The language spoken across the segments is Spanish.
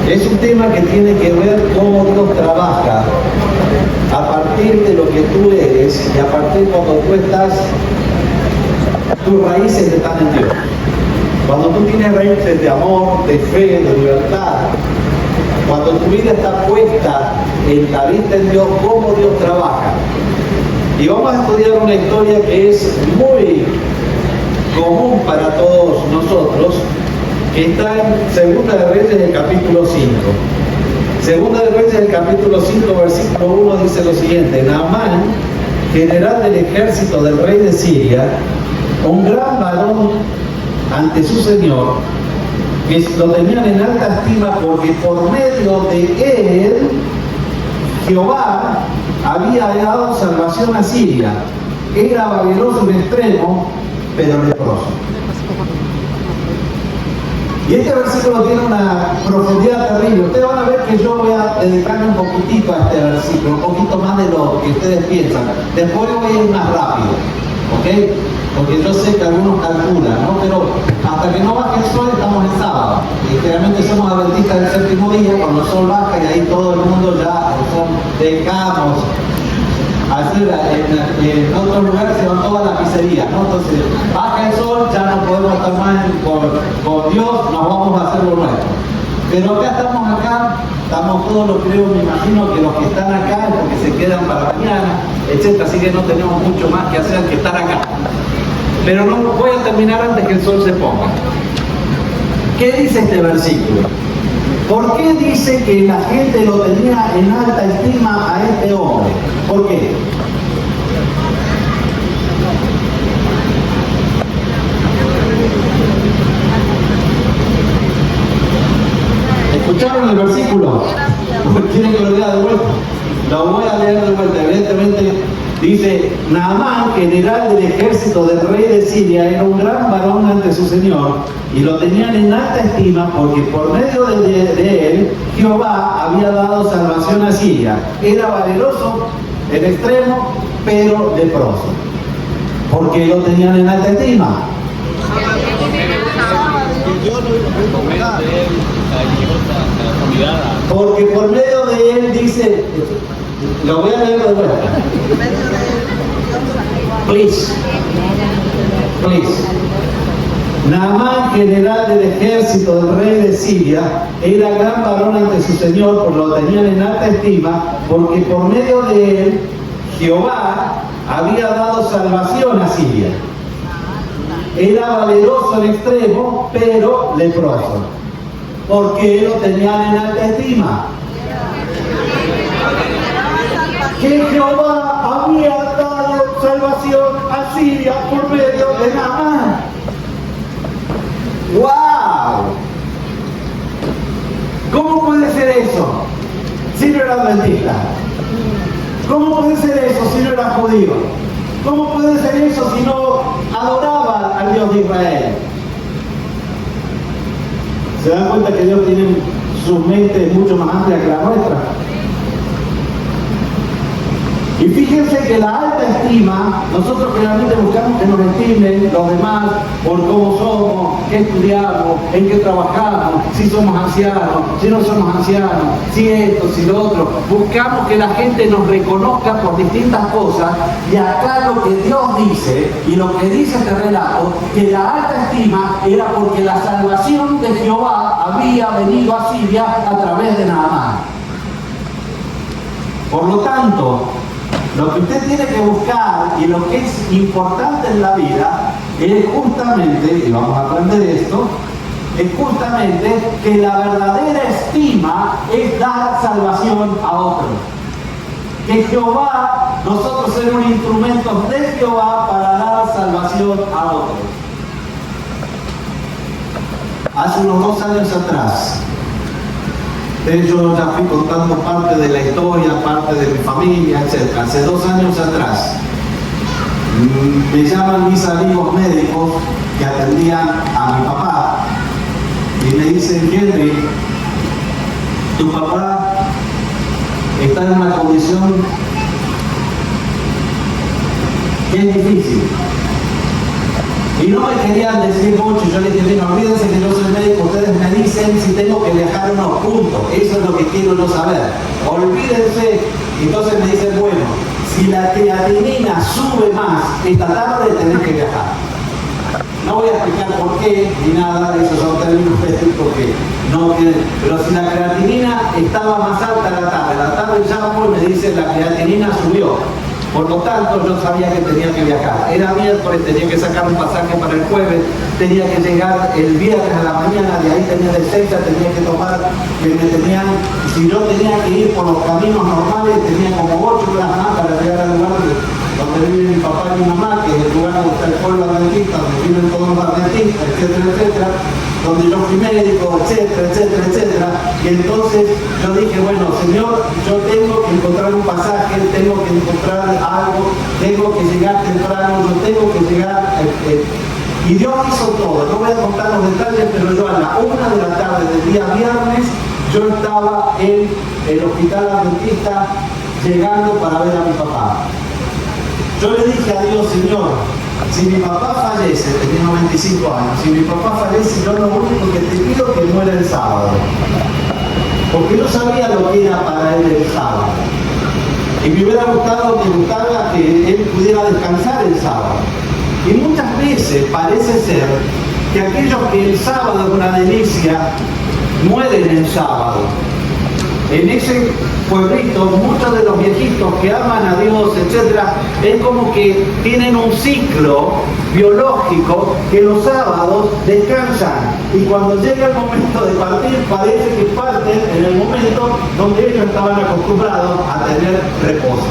Es un tema que tiene que ver cómo Dios trabaja a partir de lo que tú eres y a partir de cuando tú estás, tus raíces están en Dios. Cuando tú tienes raíces de amor, de fe, de libertad, cuando tu vida está puesta en la vista en Dios, cómo Dios trabaja. Y vamos a estudiar una historia que es muy común para todos nosotros, que está en Segunda de Reyes, el capítulo 5. Segunda de Reyes, el capítulo 5, versículo 1 dice lo siguiente: Naamán, general del ejército del rey de Siria, un gran varón ante su señor, que lo tenían en alta estima porque por medio de él Jehová había dado salvación a Siria. Era valeroso en extremo, pero leproso. Y este versículo tiene una profundidad terrible. Ustedes van a ver que yo voy a dedicarme un poquitito a este versículo, un poquito más de lo que ustedes piensan. Después voy a ir más rápido, ¿ok? Porque yo sé que algunos calculan, ¿no? Pero hasta que no baje el sol estamos en sábado. Y generalmente somos adventistas del séptimo día, cuando el sol baja y ahí todo el mundo ya dejamos. En otros lugares se van todas las pizzerías, ¿no? Entonces, baja el sol, ya no podemos estar más con Dios, nos vamos a hacer lo nuestro. Pero estamos todos los creo, me imagino que los que están acá es porque se quedan para mañana, etc. Así que no tenemos mucho más que hacer que estar acá. Pero no voy a terminar antes que el sol se ponga. ¿Qué dice este versículo? ¿Por qué dice que la gente lo tenía en alta estima a este hombre? ¿Por qué? ¿Escucharon el versículo? ¿Quieren que lo lea de vuelta? Lo voy a leer de vuelta. Evidentemente dice: Naamán, general del ejército del rey de Siria, era un gran varón ante su señor, y lo tenían en alta estima porque por medio de él Jehová había dado salvación a Siria. Era valeroso en extremo, pero leproso. ¿Por qué lo tenían en alta estima? Porque por medio de él dice, lo voy a leer de vuelta. Please. Naamán, general del ejército del rey de Siria, era gran varón ante su señor, por lo tenían en alta estima, porque por medio de él Jehová había dado salvación a Siria. Era valeroso en extremo, pero leproso. ¿Por qué lo tenían en alta estima? Que Jehová había dado salvación a Siria por medio de Naamán. ¡Wow! ¿Cómo puede ser eso si no era adventista? ¿Cómo puede ser eso si no era judío? ¿Cómo puede ser eso si no adoraba al Dios de Israel? ¿Se dan cuenta que Dios tiene su mente mucho más amplia que la nuestra? Y fíjense que la alta estima, nosotros generalmente buscamos que nos estimen los demás por cómo somos, qué estudiamos, en qué trabajamos, si somos ancianos, si no somos ancianos, si esto, si lo otro. Buscamos que la gente nos reconozca por distintas cosas, y acá lo que Dios dice, y lo que dice este relato, que la alta estima era porque la salvación de Jehová había venido a Siria a través de Naamán. Por lo tanto, lo que usted tiene que buscar y lo que es importante en la vida es justamente, y vamos a aprender esto, es justamente que la verdadera estima es dar salvación a otros. Que Jehová, nosotros ser un instrumento de Jehová para dar salvación a otros. Hace unos 2 años atrás, yo ya fui contando parte de la historia, parte de mi familia, etc. Hace 2 años atrás, me llaman mis amigos médicos que atendían a mi papá y me dicen: Henry, tu papá está en una condición que es difícil. Y no me querían decir mucho, yo les dije, mira, olvídense que yo soy médico, ustedes me dicen si tengo que viajar o no, punto. Eso es lo que quiero yo saber. Olvídense. Entonces me dicen, bueno, si la creatinina sube más esta tarde, tenés que viajar. No voy a explicar por qué, ni nada, esos son términos médicos que no tienen. Pero si la creatinina estaba más alta la tarde llamo y me dice la creatinina subió. Por lo tanto, yo sabía que tenía que viajar. Era miércoles, tenía que sacar un pasaje para el jueves, tenía que llegar el viernes a la mañana, de ahí tenía de Seiza, tenía que tomar, si yo tenía que ir por los caminos normales, tenía como 8 horas más para llegar al lugar donde viven mi papá y mi mamá, que es el lugar donde está el pueblo adventista, donde viven todos los adventistas, etcétera, etcétera, donde yo fui médico, etcétera, etcétera, etcétera. Y entonces yo dije, bueno, Señor, yo tengo que encontrar un pasaje, tengo que encontrar algo, tengo que llegar temprano, yo tengo que llegar... y Dios hizo todo. No voy a contar los detalles, pero yo a la 1 de la tarde del día viernes, yo estaba en el hospital adventista llegando para ver a mi papá. Yo le dije a Dios, Señor, si mi papá fallece, tenía 95 años, si mi papá fallece, yo lo único que te pido es que muera el sábado. Porque yo sabía lo que era para él el sábado. Y me hubiera gustado que él pudiera descansar el sábado. Y muchas veces parece ser que aquellos que el sábado es una delicia, mueren el sábado. En ese pueblito, muchos de los viejitos que aman a Dios, etcétera, es como que tienen un ciclo biológico que los sábados descansan. Y cuando llega el momento de partir, parece que parten en el momento donde ellos estaban acostumbrados a tener reposo.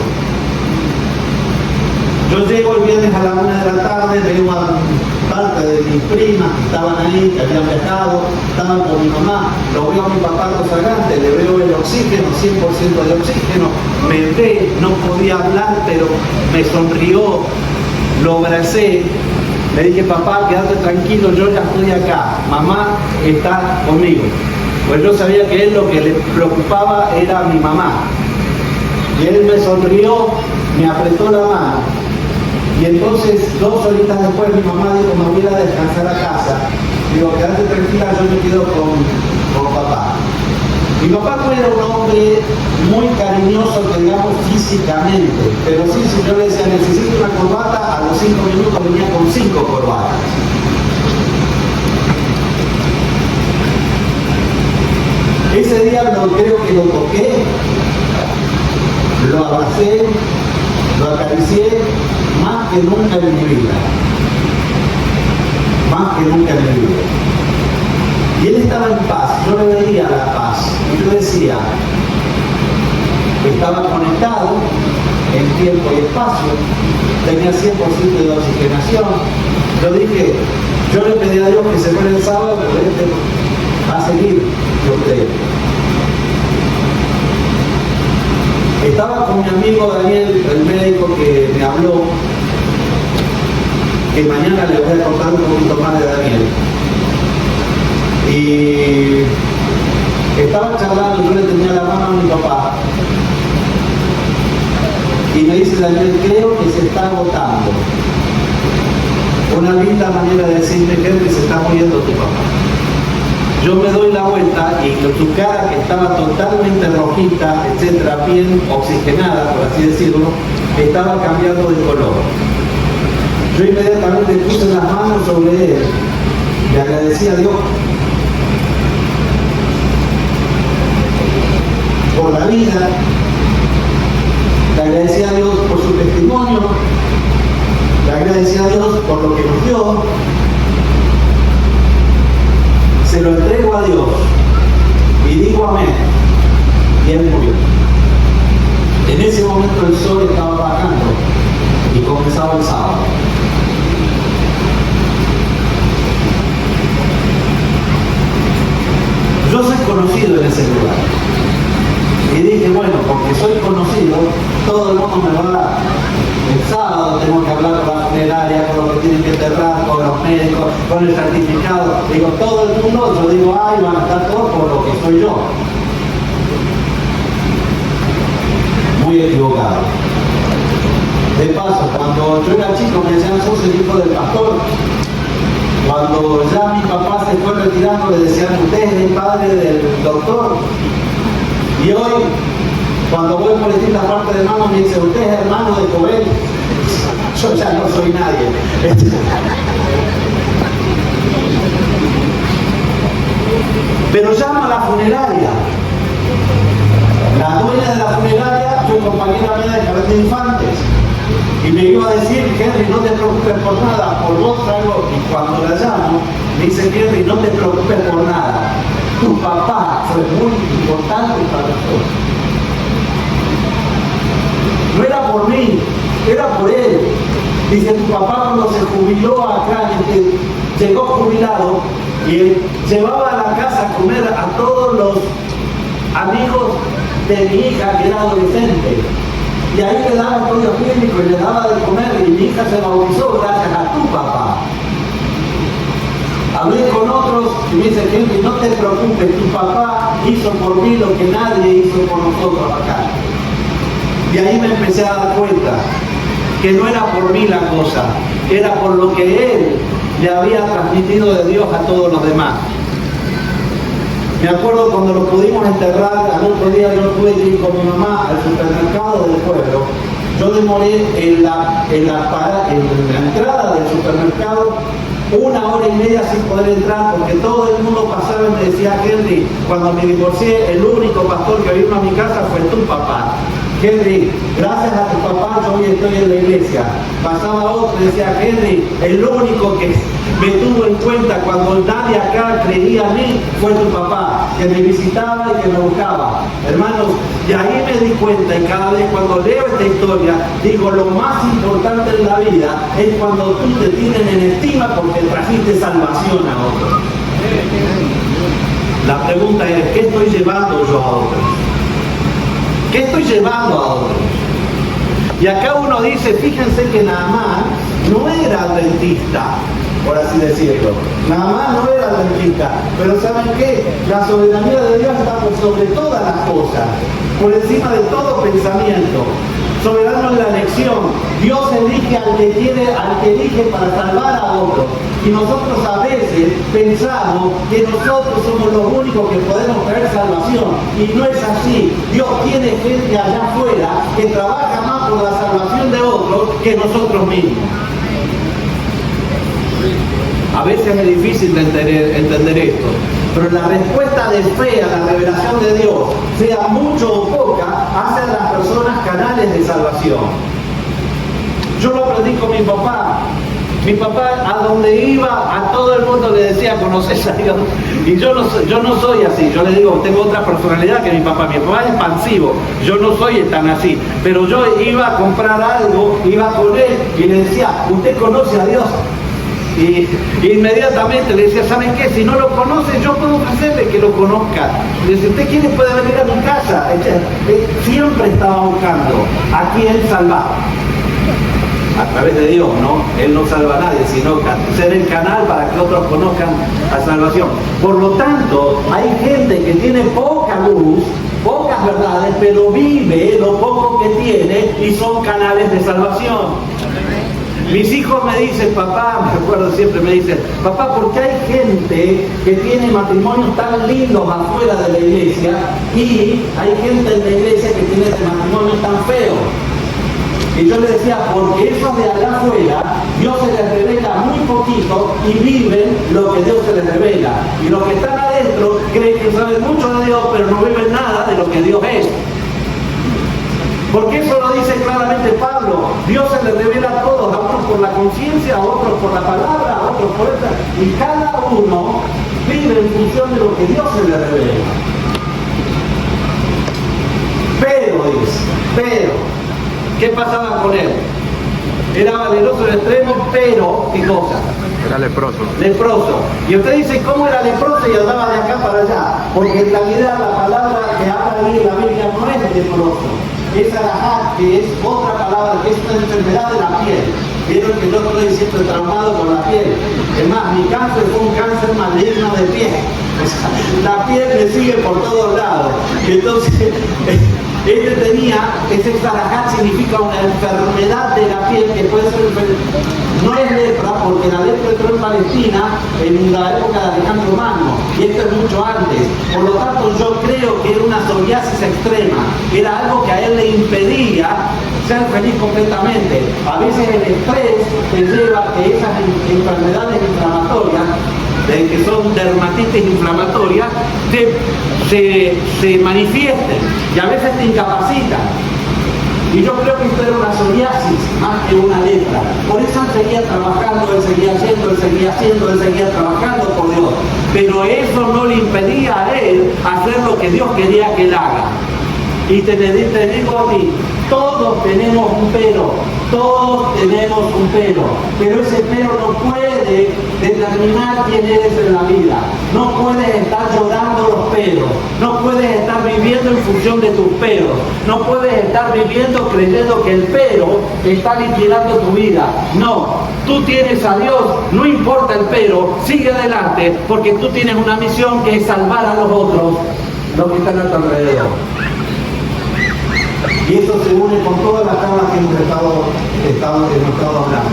Yo llego el viernes a la 1 de la tarde, veo a parte de mis primas que estaban ahí, que habían viajado, estaban con mi mamá, lo veo a mi papá Rosalgante, le veo el oxígeno, 100% de oxígeno, me ve, no podía hablar, pero me sonrió, lo abracé, le dije, papá, quédate tranquilo, yo ya estoy acá, mamá está conmigo. Pues yo sabía que él lo que le preocupaba era mi mamá. Y él me sonrió, me apretó la mano. Y entonces, 2 horitas después, mi mamá dijo, me voy a descansar a casa. Digo, quédate tranquila, yo me quedo con papá. Mi papá no era un hombre muy cariñoso, digamos, físicamente. Pero sí, si yo le decía, necesito una corbata, a los 5 minutos venía con 5 corbatas. Ese día creo que lo toqué, lo abracé, lo acaricié, más que nunca en mi vida. Más que nunca en mi vida. Y él estaba en paz, yo le veía la paz. Y yo decía, estaba conectado en tiempo y espacio, tenía 100% de oxigenación. Yo dije, yo le pedí a Dios que se muera el sábado, pero este va a seguir, yo creo. Estaba con mi amigo Daniel, el médico que me habló, que mañana le voy a contar un poquito más de Daniel. Y estaba charlando, yo le tenía la mano a mi papá. Y me dice Daniel, creo que se está agotando. Una linda manera de decirme que se está muriendo tu papá. Yo me doy la vuelta y su cara, que estaba totalmente rojita, etcétera, bien oxigenada, por así decirlo, estaba cambiando de color. Yo inmediatamente puse las manos sobre él, le agradecí a Dios por la vida, le agradecí a Dios por su testimonio, le agradecí a Dios por lo que nos dio. Se lo entrego a Dios y digo amén. Y él murió. En ese momento el sol estaba bajando y comenzaba el sábado. Yo soy conocido en ese lugar. Y dije, bueno, porque soy conocido, todo el mundo me va a dar. El sábado tengo que hablar con la funeraria, con los que tienen que enterrar, con los médicos, con el certificado. Digo, todo el mundo, yo digo, ay, van a estar todos por lo que soy yo. Muy equivocado. De paso, cuando yo era chico me decían, sos el hijo del pastor. Cuando ya mi papá se fue retirando, le decían, usted es el padre del doctor. Y hoy, cuando voy por decir la parte de mano, me dice, usted es hermano de Cobel. Yo ya no soy nadie. Pero llama a la funeraria. La dueña de la funeraria fue compañera mía de jardín de infantes. Y me iba a decir, Henry, no te preocupes por nada, por vos traigo. Y cuando la llamo, me dice, Henry, no te preocupes por nada. Tu papá fue muy importante para nosotros. No era por mí, era por él. Dice, tu papá cuando se jubiló acá, llegó jubilado, y él llevaba a la casa a comer a todos los amigos de mi hija que era adolescente. Y ahí le daba estudio clínico y le daba de comer, y mi hija se bautizó gracias a tu papá. Hablé con otros y me dice, Henry, no te preocupes, tu papá hizo por mí lo que nadie hizo por nosotros acá. Y ahí me empecé a dar cuenta que no era por mí la cosa, era por lo que él le había transmitido de Dios a todos los demás. Me acuerdo cuando lo pudimos enterrar, al otro día yo tuve que ir con mi mamá al supermercado del pueblo. Yo demoré en la entrada del supermercado 1 hora y media sin poder entrar, porque todo el mundo pasaba y me decía, Henry, cuando me divorcié, el único pastor que vino a mi casa fue tu papá. Henry, gracias a tu papá yo hoy estoy en la iglesia. Pasaba otro y decía, Henry, el único que me tuvo en cuenta cuando nadie acá creía a mí fue tu papá, que me visitaba y que me buscaba. Hermanos, y ahí me di cuenta, y cada vez cuando leo esta historia, digo, lo más importante en la vida es cuando tú te tienen en estima porque trajiste salvación a otros. La pregunta es, ¿qué estoy llevando yo a otros? ¿Qué estoy llevando a otros? Y acá uno dice, fíjense que Naamán no era adventista, por así decirlo. Naamán no era adventista, pero ¿saben qué? La soberanía de Dios está por sobre todas las cosas, por encima de todo pensamiento. Soberano en la elección. Dios elige al que elige para salvar a otros. Y nosotros a veces pensamos que nosotros somos los únicos que podemos traer salvación. Y no es así. Dios tiene gente allá afuera que trabaja más por la salvación de otros que nosotros mismos. A veces es difícil de entender esto, pero la respuesta de fe a la revelación de Dios, sea mucho o poca, hace a las personas canales de salvación. Yo lo aprendí con mi papá. Mi papá, a donde iba, a todo el mundo le decía, ¿conoces a Dios? Y yo no soy así. Yo le digo, tengo otra personalidad que mi papá. Mi papá es expansivo, yo no soy tan así. Pero yo iba a comprar algo, iba con él y le decía, ¿usted conoce a Dios? Y inmediatamente le decía, ¿saben qué? Si no lo conoce, yo puedo hacerle que lo conozca. Le decía, ¿usted quiere puede venir a mi casa? Siempre estaba buscando a quién salvar. A través de Dios, ¿no? Él no salva a nadie, sino ser el canal para que otros conozcan la salvación. Por lo tanto, hay gente que tiene poca luz, pocas verdades, pero vive lo poco que tiene y son canales de salvación. Mis hijos me dicen, papá, me acuerdo siempre, me dicen, papá, ¿por qué hay gente que tiene matrimonios tan lindos afuera de la iglesia y hay gente en la iglesia que tiene matrimonios tan feos? Y yo le decía, porque esos de allá afuera, Dios se les revela muy poquito y viven lo que Dios se les revela. Y los que están adentro creen que saben mucho de Dios, pero no viven nada de lo que Dios es. Porque eso lo dice claramente Pablo. Dios se les revela a todos, a unos por la conciencia, a otros por la palabra, a otros por esta. Y cada uno vive en función de lo que Dios se les revela. Pero, ¿qué pasaba con él? Era valeroso en extremo, pero, ¿qué cosa? Era leproso. Leproso. Y usted dice, ¿cómo era leproso y andaba de acá para allá? Porque en realidad la palabra que habla ahí en la Biblia no es leproso. Es arajat, que es otra palabra, que es una enfermedad de la piel. Vieron que yo estoy siempre traumado con la piel. Es más, mi cáncer fue un cáncer maligno de piel. La piel me sigue por todos lados. Y entonces, ese zarajat significa una enfermedad de la piel que puede ser, no es lepra, porque la lepra entró en Palestina en la época de Alejandro Magno, y esto es mucho antes. Por lo tanto, yo creo que era una psoriasis extrema, era algo que a él le impedía ser feliz completamente. A veces el estrés te lleva a que esas enfermedades inflamatorias, que son dermatitis inflamatorias, se manifiesten y a veces te incapacitan. Y yo creo que esto era una psoriasis más que una lepra. Por eso él seguía trabajando, él seguía seguía trabajando por Dios. Pero eso no le impedía a él hacer lo que Dios quería que él haga. Y te digo a ti, todos tenemos un pero, pero ese pero no puede determinar quién eres en la vida. No puedes estar llorando los peros, no puedes estar viviendo en función de tus peros, no puedes estar viviendo creyendo que el pero está liquidando tu vida. No, tú tienes a Dios, no importa el pero, sigue adelante, porque tú tienes una misión que es salvar a los otros, los que están a tu alrededor. Y eso se une con todas las tablas que hemos estado hablando.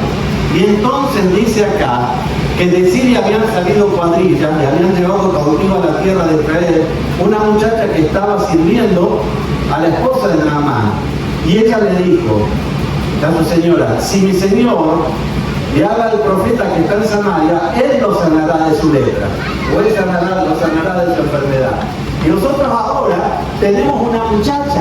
Y entonces dice acá que de Siria habían salido cuadrillas, le habían llevado cautivo a la tierra de Israel una muchacha que estaba sirviendo a la esposa de Naamán. Y ella le dijo a su señora, si mi señor le habla al profeta que está en Samaria, él lo sanará de su lepra, o él lo sanará de su enfermedad. Y nosotros ahora tenemos una muchacha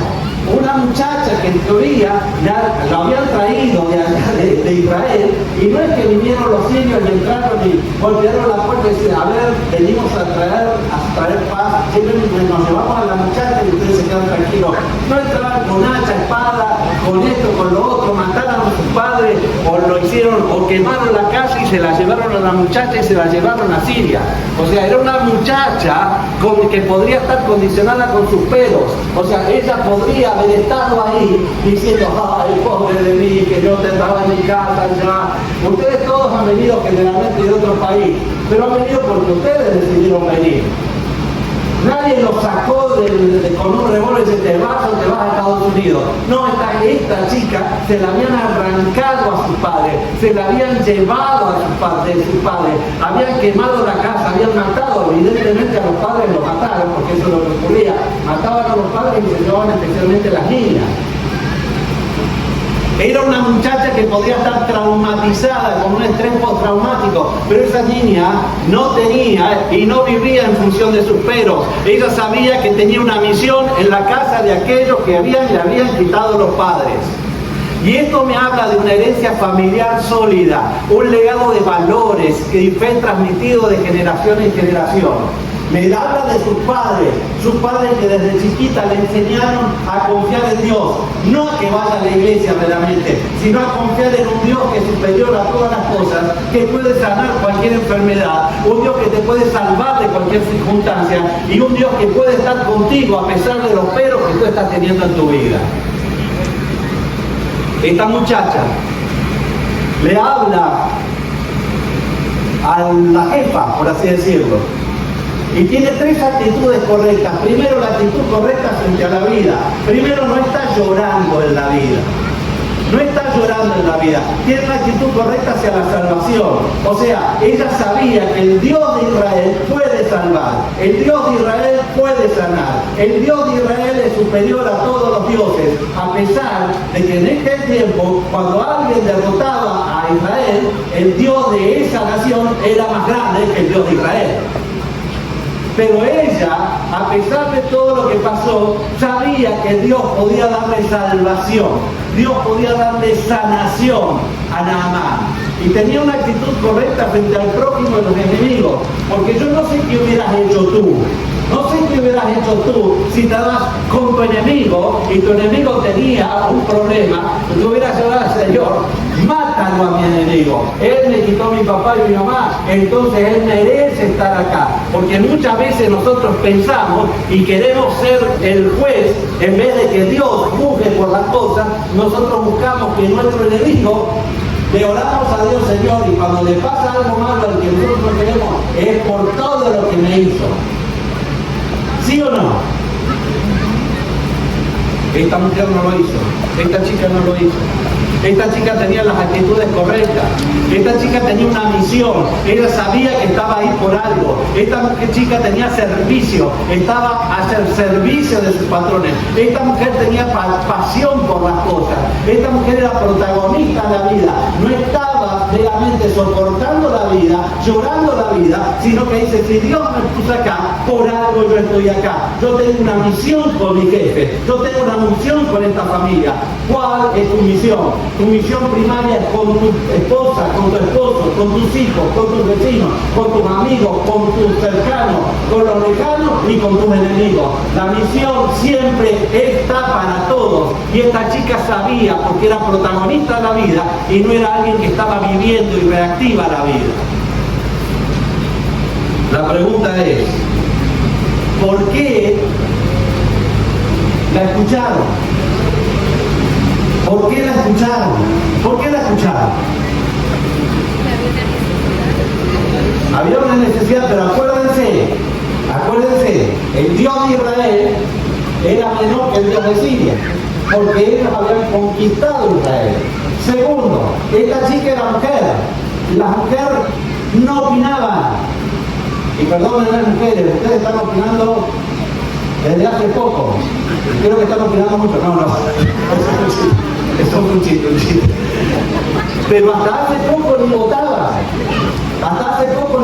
que en teoría ya lo habían traído de allá de Israel, y no es que vinieron los sirios y entraron y golpearon la puerta y decían, a ver, venimos a traer paz, siempre nos llevamos a la muchacha y ustedes se quedan tranquilos. No entraban con hacha, espada, con esto, con lo otro, mataron a sus padres, o lo hicieron, o quemaron la casa y se la llevaron a la muchacha y se la llevaron a Siria. O sea, era una muchacha que podría estar condicionada con sus pelos. O sea, ella podría haber estado ahí diciendo, ay, pobre de mí, que yo te estaba en mi casa ya. Ustedes todos han venido generalmente de otro país, pero han venido porque ustedes decidieron venir. Nadie los sacó con un revólver y dice, te vas a Estados Unidos. No, esta chica se la habían arrancado a sus padres, se la habían llevado a sus padres, habían quemado la casa, habían matado, evidentemente a los padres los mataron, porque eso es lo que ocurría. Mataban a los padres y se llevaban especialmente las niñas. Era una muchacha que podía estar traumatizada con un estrés postraumático, pero esa niña no tenía y no vivía en función de sus peros. Ella sabía que tenía una misión en la casa de aquellos que le habían quitado los padres. Y esto me habla de una herencia familiar sólida, un legado de valores que fue transmitido de generación en generación. Me habla de sus padres que desde chiquita le enseñaron a confiar en Dios, no a que vaya a la iglesia meramente, sino a confiar en un Dios que es superior a todas las cosas, que puede sanar cualquier enfermedad, un Dios que te puede salvar de cualquier circunstancia y un Dios que puede estar contigo a pesar de los peros que tú estás teniendo en tu vida. Esta muchacha le habla a la jefa, por así decirlo, y tiene tres actitudes correctas. Primero, la actitud correcta frente a la vida. Primero, no está llorando en la vida. Tiene una actitud correcta hacia la salvación. O sea, ella sabía que el Dios de Israel puede salvar. El Dios de Israel puede sanar. El Dios de Israel es superior a todos los dioses. A pesar de que en aquel tiempo, cuando alguien derrotaba a Israel, el Dios de esa nación era más grande que el Dios de Israel. Pero ella, a pesar de todo lo que pasó, sabía que Dios podía darle salvación, Dios podía darle sanación a Naamán. Y tenía una actitud correcta frente al prójimo y los enemigos, porque yo no sé qué hubieras hecho tú. No sé qué hubieras hecho tú si estabas con tu enemigo y tu enemigo tenía un problema, y tú hubieras llegado al Señor, mátalo a mi enemigo. Él me quitó a mi papá y mi mamá, entonces él merece estar acá. Porque muchas veces nosotros pensamos y queremos ser el juez, en vez de que Dios juzgue por las cosas, nosotros buscamos que nuestro enemigo, le oramos a Dios, Señor, y cuando le pasa algo malo al que nosotros queremos, es por todo lo que me hizo. ¿Sí o no? Esta mujer no lo hizo, esta chica no lo hizo. Esta chica tenía las actitudes correctas, esta chica tenía una misión, ella sabía que estaba ahí por algo, esta chica tenía servicio, estaba hacia el servicio de sus patrones, esta mujer tenía pasión por las cosas, esta mujer era protagonista de la vida, no estaba meramente soportando la vida, llorando la vida, sino que dice, si Dios me puso acá, por algo yo estoy acá, yo tengo una misión con mi jefe, yo tengo una misión con esta familia. ¿Cuál es tu misión? Tu misión primaria es con tu esposa, con tu esposo, con tus hijos, con tus vecinos, con tus amigos, con tus cercanos, con los lejanos y con tus enemigos. La misión siempre está para todos. Y esta chica sabía, porque era protagonista de la vida y no era alguien que estaba viviendo y reactiva la vida. La pregunta es, ¿por qué la escucharon? ¿Por qué la escucharon? ¿Por qué la escucharon? Había una necesidad, pero acuérdense, el Dios de Israel era menor que el Dios de Siria, porque ellos habían conquistado Israel. Segundo, esta chica era mujer, las mujeres no opinaban. Y perdonen las mujeres, ustedes están opinando desde hace poco. Creo que están opinando mucho. No. Eso es un chiste. Pero hasta hace poco ni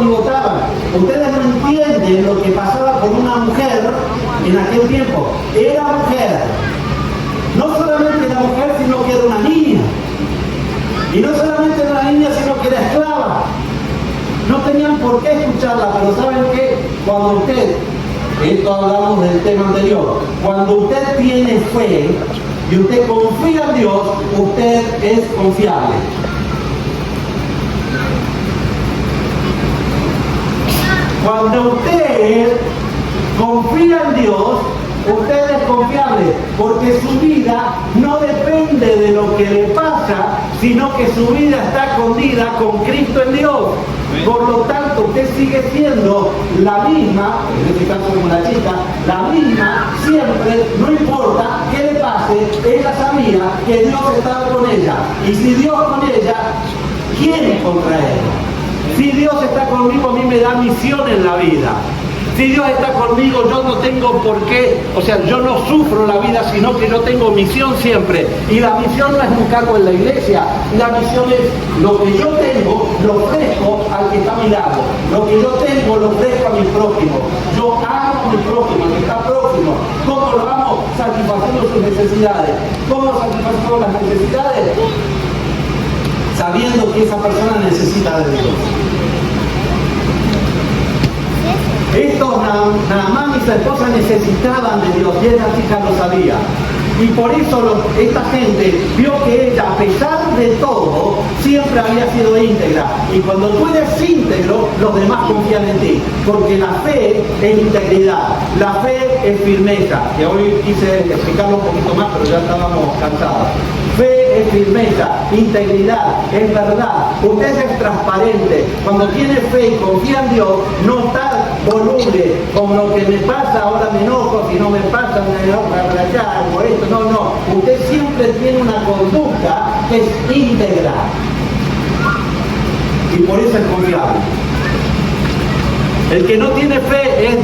votaban. Ustedes no entienden lo que pasaba con una mujer en aquel tiempo. Era mujer. No solamente era mujer, sino que era una niña. Y no solamente era una niña, sino que era esclava. No tenían por qué escucharla, pero ¿saben qué? Cuando usted, esto hablamos del tema anterior, cuando usted tiene fe y usted confía en Dios, usted es confiable. Cuando usted confía en Dios, usted es confiable, porque su vida no depende de lo que le pasa, sino que su vida está escondida con Cristo en Dios. Por lo tanto, usted sigue siendo la misma, en este caso como la chica, la misma siempre, no importa qué le pase, ella sabía que Dios estaba con ella. Y si Dios con ella, ¿quién es contra ella? Si Dios está conmigo, a mí me da misión en la vida. Si Dios está conmigo, yo no tengo por qué, yo no sufro la vida, sino que yo tengo misión siempre. Y la misión no es un cargo en la iglesia, la misión es lo que yo tengo, lo ofrezco al que está a mi lado. Lo que yo tengo, lo ofrezco a mi prójimo. Yo amo a mi prójimo, al que está próximo. ¿Cómo lo amo? Satisfaciendo sus necesidades. ¿Cómo satisfacemos las necesidades? Sabiendo que esa persona necesita de Dios. Estos Naamán y su esposa necesitaban de Dios y esa chica lo sabía. Y por eso esta gente vio que ella, a pesar de todo, siempre había sido íntegra. Y cuando tú eres íntegro, los demás confían en ti. Porque la fe es integridad, la fe es firmeza. Que hoy quise explicarlo un poquito más, pero ya estábamos cansados. Fe es firmeza, integridad, es verdad. Usted es transparente. Cuando tiene fe y confía en Dios, no está voluble, con lo que me pasa, ahora me enojo, si no me pasa, me enojo para allá, por esto, no. Usted siempre tiene una conducta que es íntegra. Y por eso es confiable. El que no tiene fe,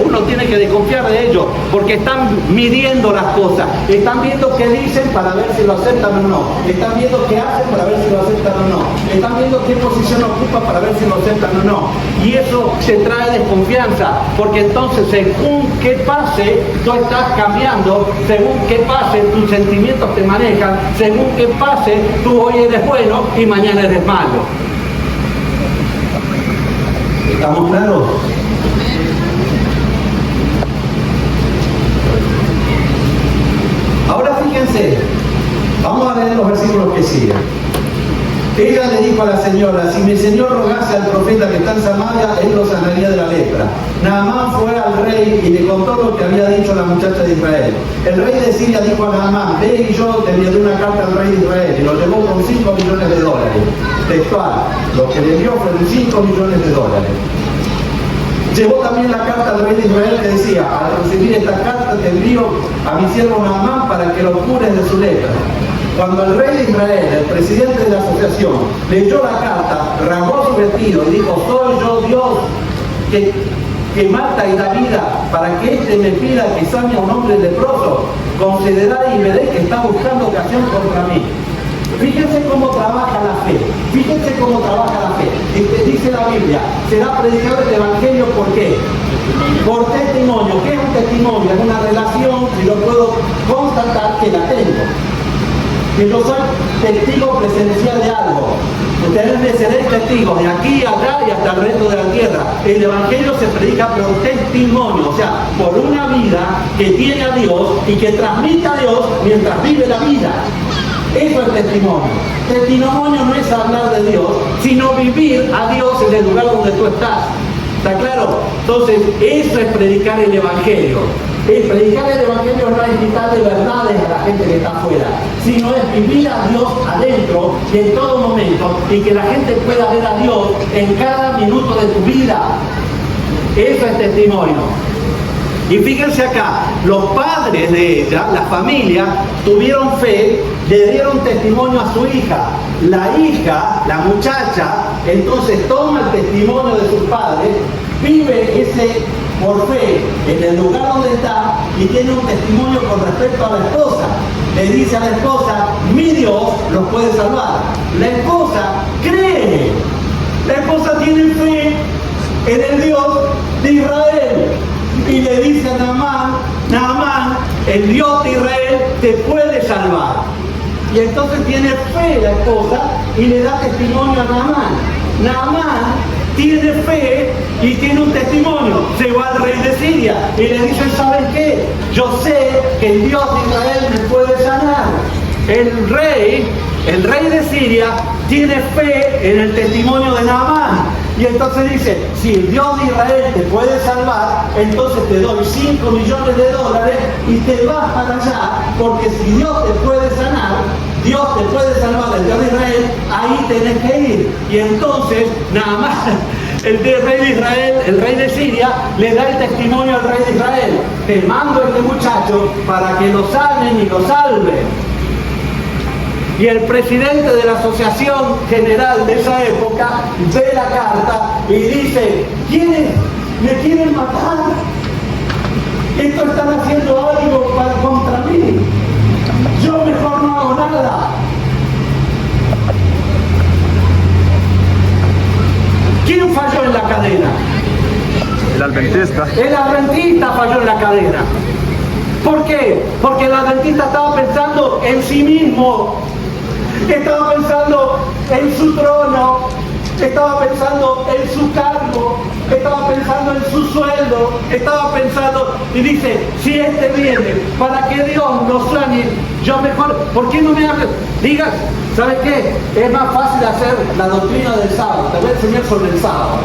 uno tiene que desconfiar de ellos, porque están midiendo las cosas, están viendo qué dicen para ver si lo aceptan o no, están viendo qué hacen para ver si lo aceptan o no, están viendo qué posición ocupan para ver si lo aceptan o no. Y eso se trae desconfianza, porque entonces según qué pase, tú estás cambiando, según qué pase, tus sentimientos te manejan, según qué pase, tú hoy eres bueno y mañana eres malo. ¿Estamos claros? Ahora fíjense, vamos a leer los versículos que siguen. Ella le dijo a la señora, si mi señor rogase al profeta que está en Samaria, él lo sanaría de la lepra. Naamán fue al rey y le contó lo que había dicho la muchacha de Israel. El rey de Siria dijo a Naamán, ve y yo te enviaré una carta al rey de Israel, y lo llevó con $5 millones. Textual, lo que le dio fueron $5 millones. Llevó también la carta del rey de Israel que decía: al recibir esta carta te envío a mi siervo Naamán para que lo cures de su lepra. Cuando el rey de Israel, el presidente de la asociación, leyó la carta, rasgó su vestido y dijo: soy yo Dios que mata y da vida, para que éste me pida que sane a un hombre leproso, consideraré y veré que está buscando ocasión contra mí. Fíjense cómo trabaja la fe, fíjense cómo trabaja la fe. Dice la Biblia: será predicado el Evangelio, ¿por qué? Por testimonio. ¿Qué es un testimonio? Es una relación, si yo puedo constatar que la tengo, que yo soy testigo presencial de algo. Ustedes me seréis testigos de aquí, allá y hasta el resto de la tierra. El Evangelio se predica por testimonio, o sea, por una vida que tiene a Dios y que transmite a Dios mientras vive la vida. Eso es testimonio. Testimonio no es hablar de Dios, sino vivir a Dios en el lugar donde tú estás. ¿Está claro? Entonces, eso es predicar el Evangelio. Predicar el Evangelio no es quitarle verdades a la gente que está afuera, sino es vivir a Dios adentro y en todo momento, y que la gente pueda ver a Dios en cada minuto de tu vida. Eso es testimonio. Y fíjense acá, los padres de ella, la familia, tuvieron fe, le dieron testimonio a su hija. La hija, la muchacha, entonces toma el testimonio de sus padres, vive ese por fe en el lugar donde está y tiene un testimonio con respecto a la esposa. Le dice a la esposa: mi Dios los puede salvar. La esposa cree, la esposa tiene fe en el Dios de Israel. Y le dice a Naamán, el Dios de Israel te puede salvar. Y entonces tiene fe la esposa y le da testimonio a Naamán. Naamán tiene fe y tiene un testimonio. Se va al rey de Siria y le dice: ¿sabes qué? Yo sé que el Dios de Israel me puede sanar. El rey de Siria tiene fe en el testimonio de Naamán. Y entonces dice: si el Dios de Israel te puede salvar, entonces te doy $5 millones y te vas para allá, porque si Dios te puede sanar, Dios te puede salvar, el Dios de Israel, ahí tenés que ir. Y entonces Naamán, el rey de Israel, el rey de Siria, le da el testimonio al rey de Israel: te mando a este muchacho para que lo sanen y lo salven. Y el presidente de la Asociación General de esa época ve la carta y dice: ¿quiénes me quieren matar? Estos están haciendo algo contra mí. Yo mejor no hago nada. ¿Quién falló en la cadena? El adventista. El adventista falló en la cadena. ¿Por qué? Porque el adventista estaba pensando en sí mismo. Estaba pensando en su trono, estaba pensando en su cargo, estaba pensando en su sueldo, estaba pensando, y dice: si este viene para que Dios nos sane, yo mejor, ¿por qué no me hables? Digas, ¿sabes qué? Es más fácil hacer la doctrina del sábado, te voy a enseñar sobre el sábado.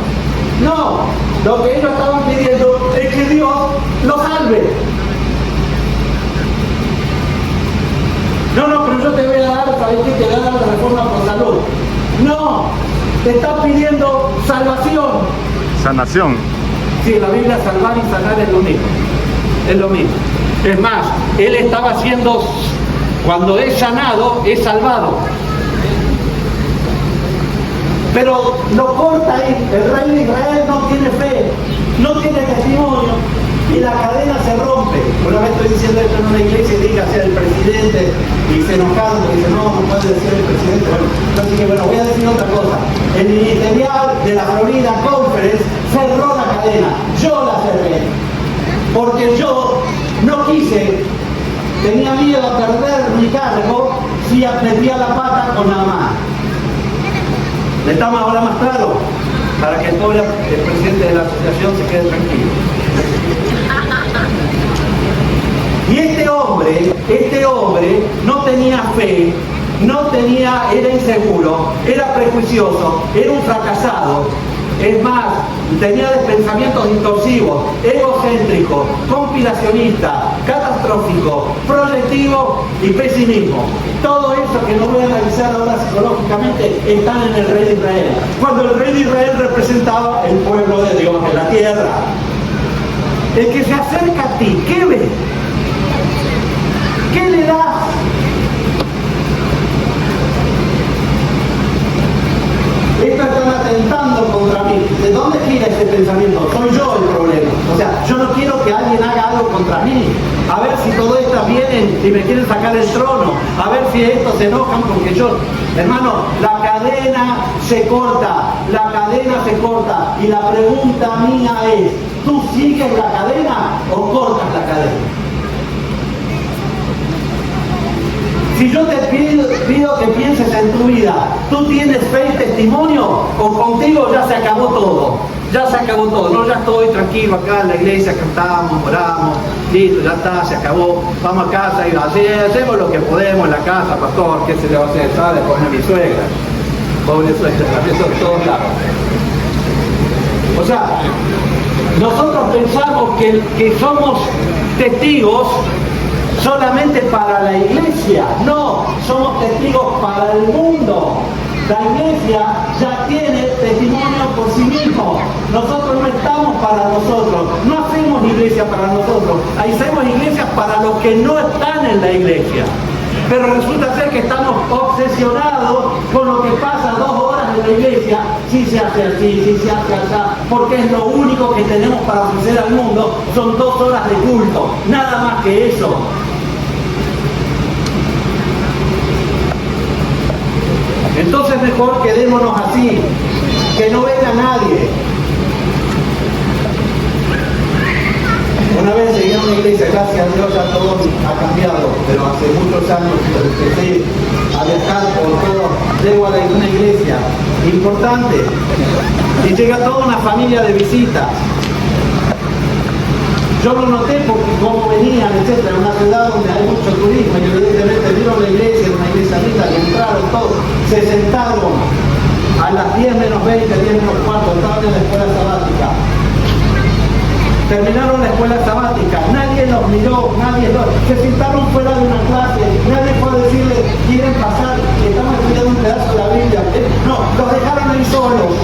No, lo que ellos estaban pidiendo es que Dios los salve. No, pero yo te voy a dar, ¿sabes qué? Te voy a dar la reforma por salud. No, te está pidiendo salvación. Sanación. Sí, en la Biblia salvar y sanar es lo mismo. Es lo mismo. Es más, él estaba siendo, cuando es sanado, es salvado. Pero lo corta ahí, el rey de Israel no tiene fe, no tiene testimonio, y la cadena se rompe. Una vez estoy diciendo esto en una iglesia y diga sea el presidente, y se enojaron porque dice: no puede decir el presidente. Así que voy a decir otra cosa. El ministerial de la Florida Conference cerró la cadena, yo la cerré, porque yo no quise, tenía miedo a perder mi cargo si metía la pata con Naamán. ¿Estamos ahora más claro? Para que el pobre presidente de la asociación se quede tranquilo. Y este hombre no tenía fe, era inseguro, era prejuicioso, era un fracasado. Es más, tenía pensamientos intrusivos, egocéntricos, compilacionista, catastrófico, proyectivo y pesimismo. Todo eso que no voy a analizar ahora psicológicamente están en el rey de Israel. Cuando el rey de Israel representaba el pueblo de Dios en la tierra. El que se acerca a ti, ¿qué ve? ¿Qué le das? Estos están atentando contra mí. ¿De dónde gira este pensamiento? Soy yo el problema. O sea, yo no quiero que alguien haga algo contra mí. A ver si todos estos vienen y me quieren sacar el trono. A ver si estos se enojan porque yo... Hermano, la cadena se corta. La cadena se corta. Y la pregunta mía es, ¿tú sigues la cadena o cortas la cadena? Si yo te pido que pienses en tu vida, ¿tú tienes fe y testimonio o contigo ya se acabó todo? Ya se acabó todo. No, ya estoy tranquilo acá en la iglesia, cantamos, oramos, listo, ya está, se acabó. Vamos a casa y así hacemos lo que podemos en la casa, pastor, ¿qué se le va a hacer? Sale, pone mi suegra. Pobre suegra, también son todos lados. O sea, nosotros pensamos que somos testigos solamente para la iglesia. No, somos testigos para el mundo. La iglesia ya tiene testimonio por sí mismo. Nosotros no estamos para nosotros, no hacemos iglesia para nosotros, hacemos iglesias para los que no están en la iglesia. Pero resulta ser que estamos obsesionados con lo que pasa 2 horas en la iglesia, si se hace así, si se hace allá, porque es lo único que tenemos para ofrecer al mundo, son 2 horas de culto, nada más que eso. Entonces mejor quedémonos así, que no venga nadie. Una vez llegué a una iglesia, gracias a Dios ya todo ha cambiado, pero hace muchos años empecé a viajar por todo, llego a una iglesia importante y llega toda una familia de visitas. Yo lo noté porque cómo venían, etcétera, una ciudad donde hay mucho turismo y evidentemente vieron la iglesia, una iglesia linda, que entraron todos, se sentaron a las 10 menos 20, 10 menos cuarto, estaban en la escuela sabática. Terminaron la escuela sabática, nadie los miró, se sentaron fuera de una clase, nadie fue a decirles, quieren pasar, estamos estudiando un pedazo de la Biblia. No, los dejaron ahí solos.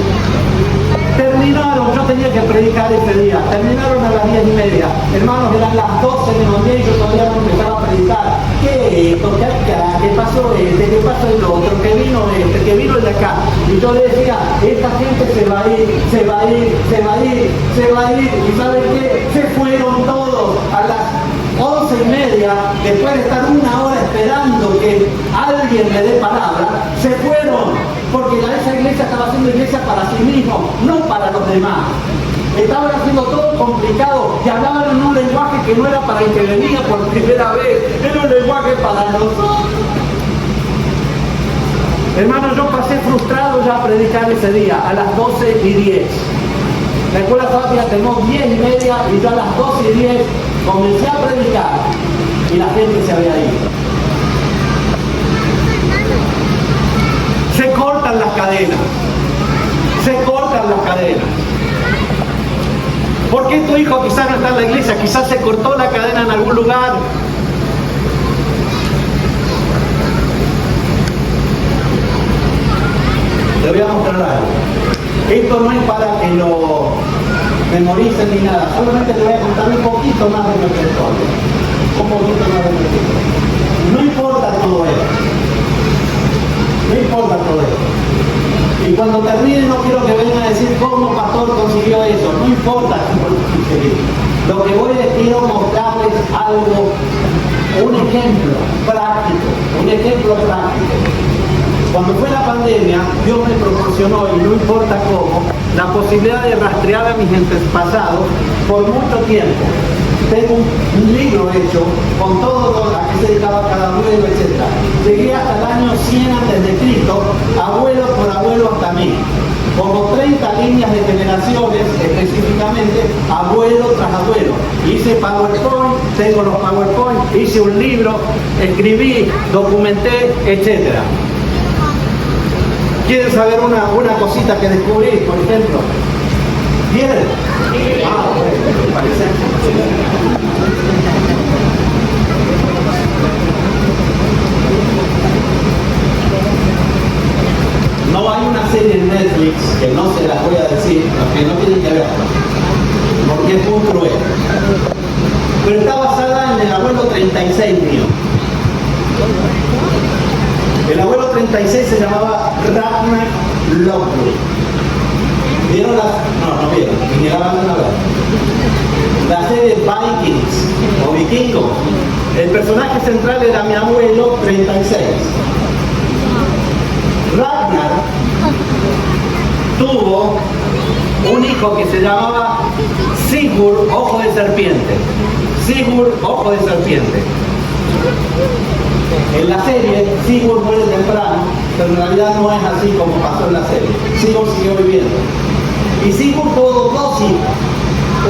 Terminaron, yo tenía que predicar ese día, terminaron a las 10:30, hermanos, eran las 12 menos 10 y yo todavía no empezaba a predicar. ¿Qué esto? ¿Qué acá? ¿Qué pasó este? ¿Qué pasó el otro? ¿Qué vino este? ¿Qué vino el de acá? Y yo le decía, esta gente se va a ir, se va a ir, se va a ir, se va a ir. ¿Y saben qué? Se fueron todos a las 11:30, después de estar 1 hora esperando que alguien le dé palabra, se fueron. Porque esa iglesia estaba haciendo iglesia para sí mismo, no para los demás. Estaban haciendo todo complicado y hablaban en un lenguaje que no era para el que venía por primera vez, era un lenguaje para nosotros. Hermanos, yo pasé frustrado ya a predicar ese día, a las 12:10. La escuela sabática terminó 10:30 y yo a las 12:10 comencé a predicar y la gente se había ido. Se cortan las cadenas. Se cortan las cadenas. ¿Por qué tu hijo quizás no está en la iglesia? Quizás se cortó la cadena en algún lugar. Te voy a mostrar algo. Esto no es para que lo memoricen ni nada. Solamente te voy a contar un poquito más de nuestra historia. Un poquito más de nuestra historia. No importa todo esto. No importa todo esto. Y cuando termine no quiero que vengan a decir cómo pastor consiguió eso. No importa cómo lo conseguí. Lo que voy a quiero mostrarles algo, un ejemplo práctico. Un ejemplo práctico. Cuando fue la pandemia, Dios me proporcionó, y no importa cómo, la posibilidad de rastrear a mis antepasados por mucho tiempo. Tengo un libro hecho con todo a qué se dedicaba cada abuelo, etc. Llegué hasta el año 100 a.C., abuelo por abuelo hasta mí. Como 30 líneas de generaciones, específicamente, abuelo tras abuelo. Hice PowerPoint, tengo los PowerPoint, hice un libro, escribí, documenté, etc. ¿Quieren saber una cosita que descubrí? Por ejemplo, ¿Bien? Ah, bueno, parece. No hay una serie en Netflix, que no se las voy a decir, que no tienen que ver, porque es muy cruel. Pero está basada en el abuelo 36 mío. El abuelo 36 se llamaba Ragnar Lothbrok. ¿Vieron las? No vieron, ni la van a ver. La serie Vikings o Vikingos. El personaje central era mi abuelo 36. Ragnar tuvo un hijo que se llamaba Sigurd Ojo de Serpiente. Sigurd Ojo de Serpiente. En la serie, Sigurd muere temprano, pero en realidad no es así como pasó en la serie. Sigurd siguió viviendo. Y Sigurd tuvo dos hijas,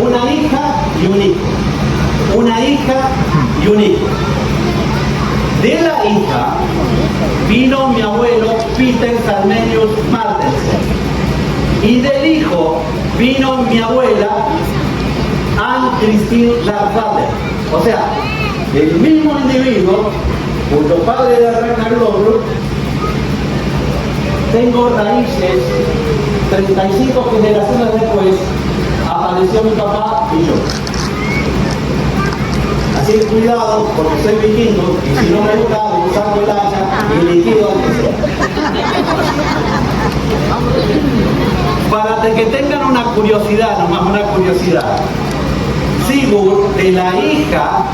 una hija y un hijo. Una hija y un hijo. De la hija vino mi abuelo Peter Salmenius Martensen. Y del hijo vino mi abuela Anne-Christine Larvater. O sea, el mismo individuo, cuyo padre era Ragnar Lothbrok, tengo raíces, 35 generaciones después, apareció mi papá y yo. Así que cuidado, porque soy vikingo, y si no me gusta, usando el hacha y liquido al que sea. Para que tengan una curiosidad, nomás una curiosidad. Sigurd, de la hija,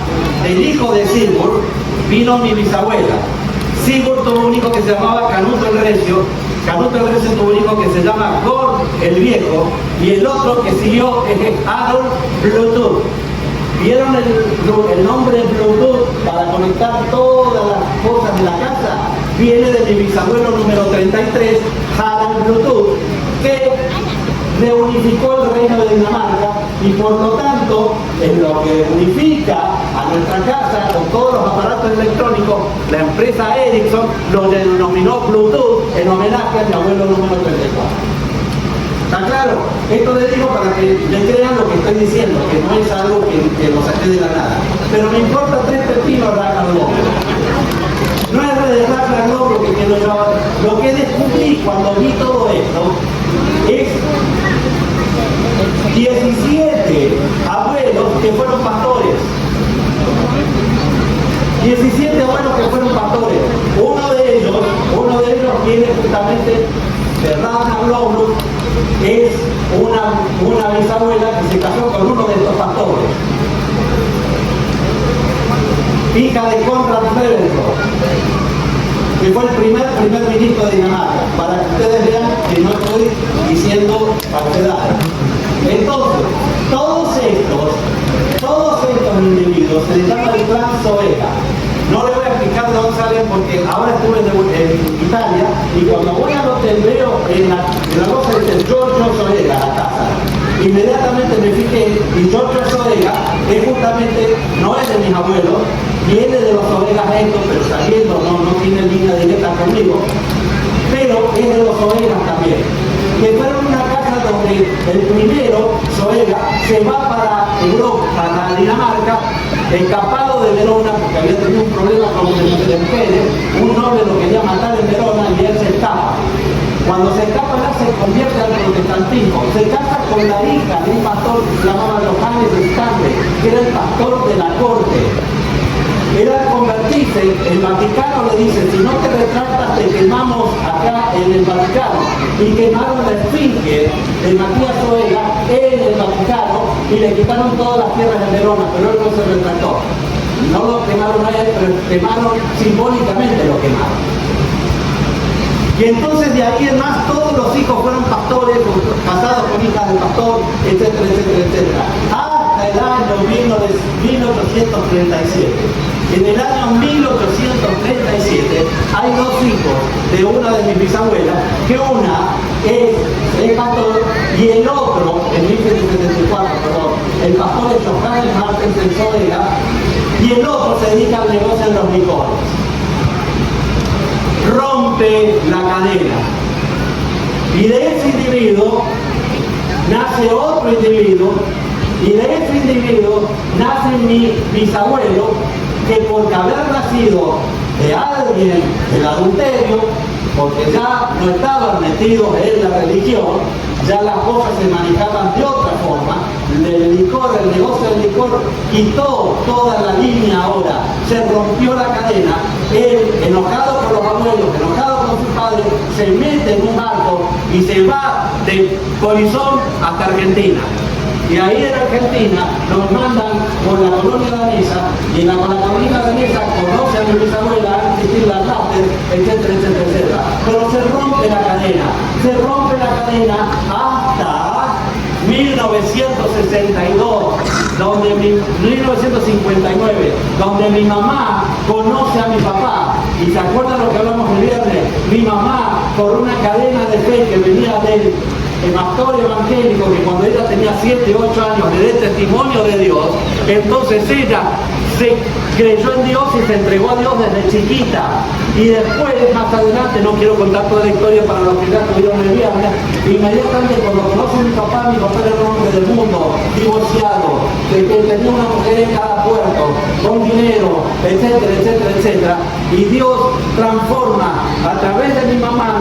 del hijo de Sigurd, vino mi bisabuela. Sigurd tuvo un hijo que se llamaba Canuto el Recio. Canuto el Recio tuvo un hijo que se llama Gord el Viejo. Y el otro que siguió es Adolf Bluetooth. ¿Vieron el nombre Bluetooth para conectar todas las cosas de la casa? Viene de mi bisabuelo número 33, Harald Bluetooth, que reunificó el reino de Dinamarca y por lo tanto, en lo que unifica a nuestra casa con todos los aparatos electrónicos, la empresa Ericsson lo denominó Bluetooth en homenaje a mi abuelo número 34. ¿Está claro? Esto le digo para que le crean lo que estoy diciendo, que no es algo que lo saqué de la nada. Pero me importa tres pepinos Ragnar Lothbrok. No es de Ragnar Lothbrok que quiero yo. Lo que descubrí cuando vi todo esto es 17 abuelos que fueron pastores. 17 abuelos que fueron pastores. Uno de ellos viene justamente de Ragnar Lothbrok. Es una bisabuela que se casó con uno de estos pastores, hija de Konrad Berenskov, que fue el primer ministro de Dinamarca, para que ustedes vean que no estoy diciendo falsedades. Entonces, todos estos individuos se les llama el clan Zoega. No les voy a explicar de dónde salen porque ahora estuve en Italia y cuando voy al hotel veo en la cosa dice Giorgio Zoega, la casa. Inmediatamente me fijé y Giorgio Zoega es justamente, no es de mis abuelos, viene de los Zoegas estos, pero saliendo no tiene línea directa conmigo, pero es de los Zoegas también. Que fueron una casa donde el primero, Zoega, se va para Europa, para Dinamarca, escapado de Verona, porque había tenido un problema con de mujeres, un noble lo quería matar en Verona y él se escapa. Cuando se escapa ya se convierte al protestantismo, se casa con la hija de un pastor que se llamaba Johannes Stanley, que era el pastor de la corte. Él al convertirse, el Vaticano le dice, si no te retractas te quemamos acá en el Vaticano. Y quemaron la esfinge de Matías Zoega en el Vaticano y le quitaron todas las tierras de Verona, pero él no se retrató. No lo quemaron a él, pero quemaron simbólicamente, lo quemaron. Y entonces de ahí en más todos los hijos fueron pastores, casados con hijas del pastor, etcétera, etcétera, etcétera. Hasta el año 1837. En el año 1837 hay dos hijos de una de mis bisabuelas, que una es pastor y el otro, en 1774, perdón, el pastor es Johannes Martensen Zoega y el otro se dedica al negocio de los licores. Rompe la cadena y de ese individuo nace otro individuo, y de este individuo nace mi bisabuelo, que por haber nacido de alguien del adulterio, porque ya no estaban metidos en la religión, ya las cosas se manejaban de otra forma, el negocio del licor quitó toda la línea ahora, se rompió la cadena, él, enojado con los abuelos, enojado con sus padres, se mete en un barco y se va de Polizón hasta Argentina. Y ahí en Argentina nos mandan con la colonia danesa, y con la colonia danesa conoce a mi bisabuela, Cristina Latter, etcétera, etcétera, etcétera. Pero se rompe la cadena hasta 1962, 1959, donde mi mamá conoce a mi papá. Y se acuerdan lo que hablamos el viernes, mi mamá, por una cadena de fe que venía del pastor evangélico, que cuando ella tenía 7, 8 años le dé testimonio de Dios, entonces ella se creyó en Dios y se entregó a Dios desde chiquita. Y después, más adelante, no quiero contar toda la historia para los que ya tuvieron el viernes, inmediatamente cuando conoce a mi papá era el hombre del mundo, divorciado, que tenía una mujer en cada puerto, con dinero, etcétera, etcétera, etcétera. Y Dios transforma a través de mi mamá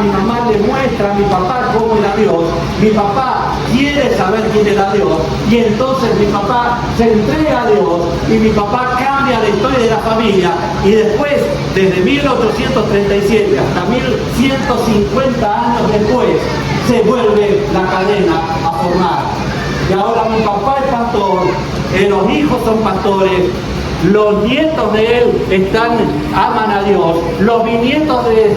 le muestra a mi papá cómo era Dios, mi papá quiere saber quién era Dios, y entonces mi papá se entrega a Dios, y mi papá cambia la historia de la familia, y después, desde 1837 hasta 1150 años después, se vuelve la cadena a formar. Y ahora mi papá es pastor, los hijos son pastores, los nietos de él aman a Dios, los bisnietos de él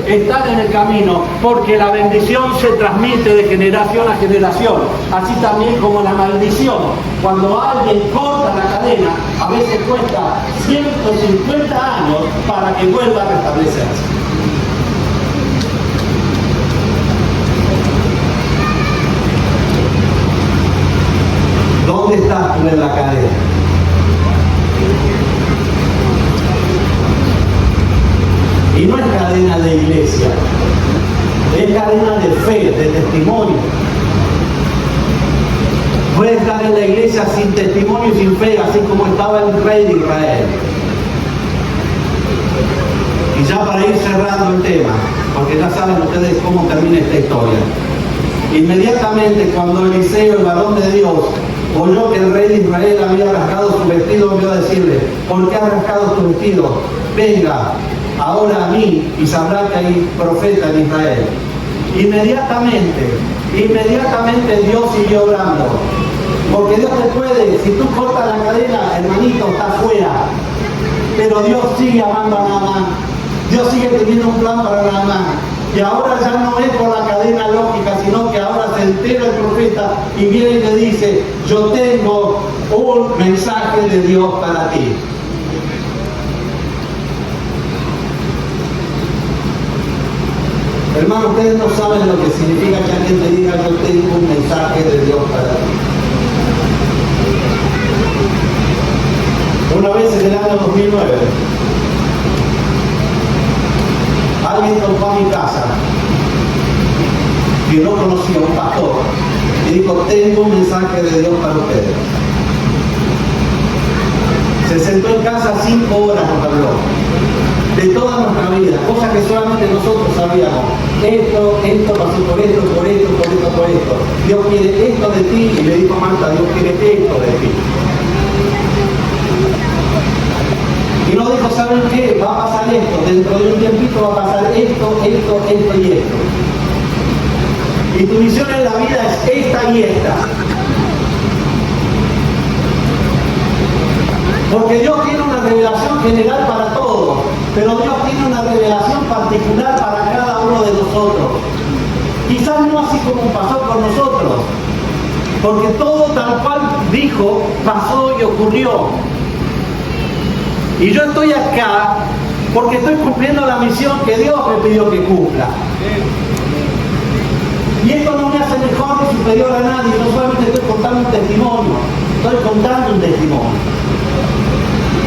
están en el camino, porque la bendición se transmite de generación a generación, así también como la maldición. Cuando alguien corta la cadena, a veces cuesta 150 años para que vuelva a restablecerse. ¿Dónde estás tú en la cadena? Y no es cadena de iglesia, es cadena de fe, de testimonio. Puede estar en la iglesia sin testimonio y sin fe, así como estaba el rey de Israel. Y ya para ir cerrando el tema, porque ya saben ustedes cómo termina esta historia. Inmediatamente cuando Eliseo, el varón de Dios, oyó que el rey de Israel había rasgado su vestido, envió a decirle: ¿por qué has rasgado tu vestido? Venga ahora a mí y sabrá que hay profeta en Israel. Inmediatamente Dios siguió obrando. Porque Dios te puede, si tú cortas la cadena, hermanito, está fuera. Pero Dios sigue amando a Naamán. Dios sigue teniendo un plan para Naamán. Y ahora ya no es por la cadena lógica, sino que ahora se entera el profeta y viene y le dice: yo tengo un mensaje de Dios para ti. Hermano, ustedes no saben lo que significa que alguien te diga: yo tengo un mensaje de Dios para ti. Una vez en el año 2009, alguien tocó a mi casa que no conocía, un pastor, y dijo: tengo un mensaje de Dios para ustedes. Se sentó en casa 5 horas, nos habló de toda nuestra vida, cosas que solamente nosotros sabíamos. Esto pasó por esto. Dios quiere esto de ti, y le dijo a Marta: Dios quiere esto de ti. Y nos dijo: ¿saben qué? Va a pasar esto, dentro de un tiempito va a pasar esto y esto. Y tu misión en la vida es esta y esta. Porque Dios tiene una revelación general para todos, pero Dios tiene una revelación particular para cada uno de nosotros. Quizás no así como pasó con nosotros, porque todo tal cual dijo, pasó y ocurrió. Y yo estoy acá porque estoy cumpliendo la misión que Dios me pidió que cumpla. Y esto no me hace mejor ni superior a nadie, no solamente estoy contando un testimonio, estoy contando un testimonio.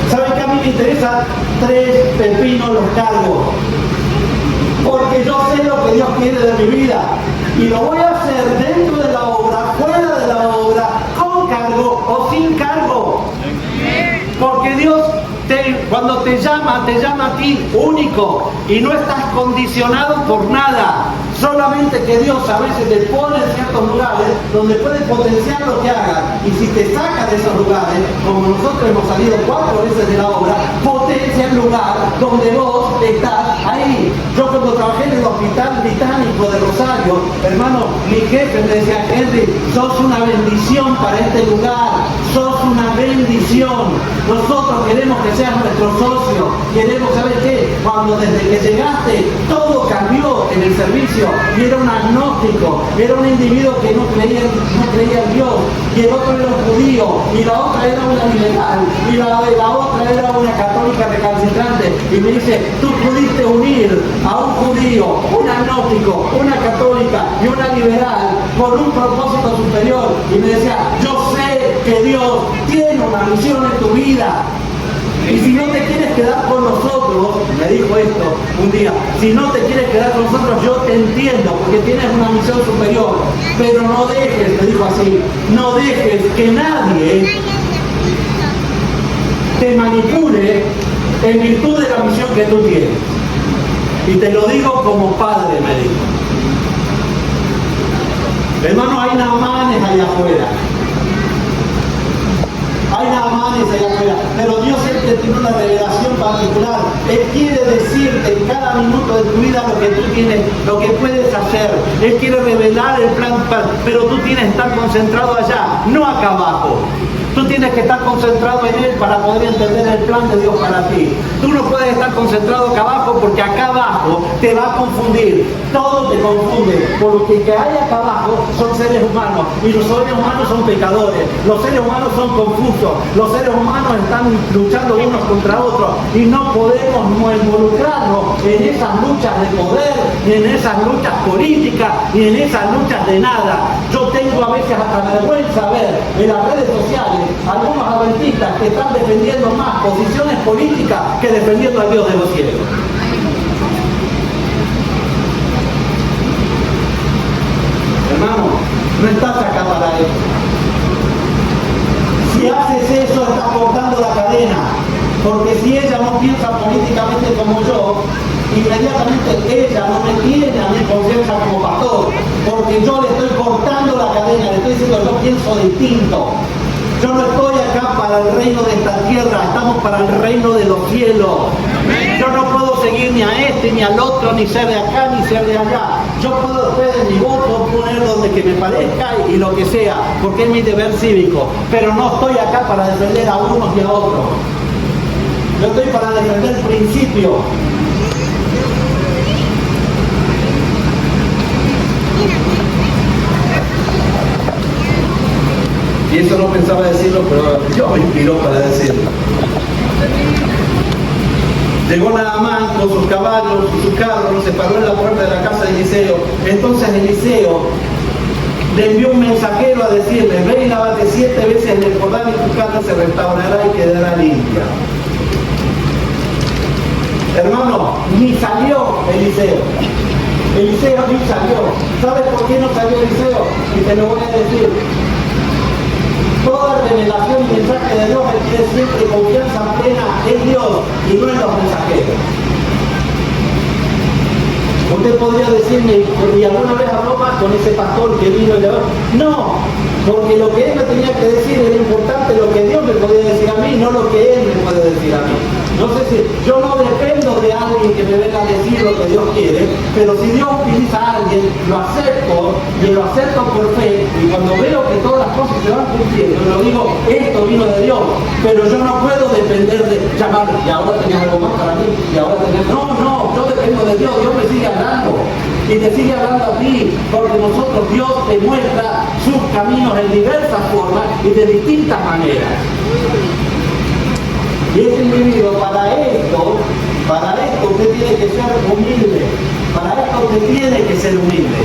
¿Saben que a mí me interesa 3 pepinos los cargos? Porque yo sé lo que Dios quiere de mi vida. Y lo voy a hacer dentro de la obra, fuera de la obra, con cargo o sin cargo. Porque Dios cuando te llama a ti único y no estás condicionado por nada. Solamente que Dios a veces te pone en ciertos lugares donde puede potenciar lo que hagas. Y si te saca de esos lugares, como nosotros hemos salido 4 veces de la obra, potencia el lugar donde vos estás ahí. Yo cuando trabajé en el Hospital Británico de Rosario, hermano, mi jefe me decía: Henry, sos una bendición para este lugar, sos una bendición. Nosotros queremos que seas nuestro socio, queremos saber qué. Cuando desde que llegaste todo cambió en el servicio, y era un agnóstico, era un individuo que no creía en Dios, y el otro era un judío, y la otra era una liberal, y la otra era una católica recalcitrante. Y me dice: tú pudiste unir a un judío, un agnóstico, una católica y una liberal con un propósito superior. Y me decía: yo sé que Dios tiene una misión en tu vida. Y si no te quieres quedar con nosotros, me dijo esto un día, si no te quieres quedar con nosotros, yo te entiendo, porque tienes una misión superior, pero no dejes, me dijo así, no dejes que nadie te manipule en virtud de la misión que tú tienes. Y te lo digo como padre, me dijo. Hermano, hay Naamanes allá afuera. Hay Naamanes allá afuera, pero Dios siempre tiene una revelación particular. Él quiere decirte en cada minuto de tu vida lo que tú tienes, lo que puedes hacer. Él quiere revelar el plan, pero tú tienes que estar concentrado allá, no acá abajo. Tú tienes que estar concentrado en Él para poder entender el plan de Dios para ti. Tú no puedes estar concentrado acá abajo, porque acá abajo te va a confundir. Todo te confunde, porque el que hay acá abajo son seres humanos, y los seres humanos son pecadores. Los seres humanos son confusos. Los seres humanos están luchando unos contra otros, y no podemos involucrarnos en esas luchas de poder, ni en esas luchas políticas, ni en esas luchas de nada. Yo tengo a veces hasta vergüenza ver en las redes sociales algunos adventistas que están defendiendo más posiciones políticas que defendiendo al Dios de los cielos. Hermano, no estás acá para eso. Si haces eso, estás cortando la cadena, porque si ella no piensa políticamente como yo, inmediatamente ella no me tiene a mi confianza como pastor, porque yo le estoy cortando la cadena, le estoy diciendo: yo pienso distinto. Yo no estoy acá para el reino de esta tierra, estamos para el reino de los cielos. Yo no puedo seguir ni a este ni al otro, ni ser de acá ni ser de allá. Yo puedo después de mi voto poner donde que me parezca y lo que sea, porque es mi deber cívico. Pero no estoy acá para defender a unos y a otros. Yo estoy para defender el principio. Y eso no pensaba decirlo, pero Dios me inspiró para decirlo. Llegó Naamán con sus caballos y su carro, se paró en la puerta de la casa de Eliseo. Entonces Eliseo le envió un mensajero a decirle: ve y lávate 7 veces en el Jordán y tu carne se restaurará y quedará limpia. Hermano, ni salió Eliseo. Eliseo ni salió. ¿Sabes por qué no salió Eliseo? Y te lo voy a decir. Toda revelación y mensaje de Dios requiere siempre confianza plena en Dios y no en los mensajeros. Usted podría decirme: ¿y alguna vez habló más con ese pastor que vino y le habló? No, porque lo que él me tenía que decir era importante, lo que Dios me podía decir a mí, no lo que él me puede decir a mí. No sé si yo no dependo de alguien que me venga a decir lo que Dios quiere, pero si Dios utiliza a alguien, lo acepto, y lo acepto por fe, y cuando veo que todas las cosas se van cumpliendo, lo digo: esto vino de Dios, pero yo no puedo depender de llamar, y ahora tenías algo más para mí, y ahora tenías... No, yo dependo de Dios, Dios me sigue hablando, y te sigue hablando a ti, porque nosotros, Dios te muestra sus caminos en diversas formas y de distintas maneras. Y ese individuo, para esto usted tiene que ser humilde. Para esto usted tiene que ser humilde.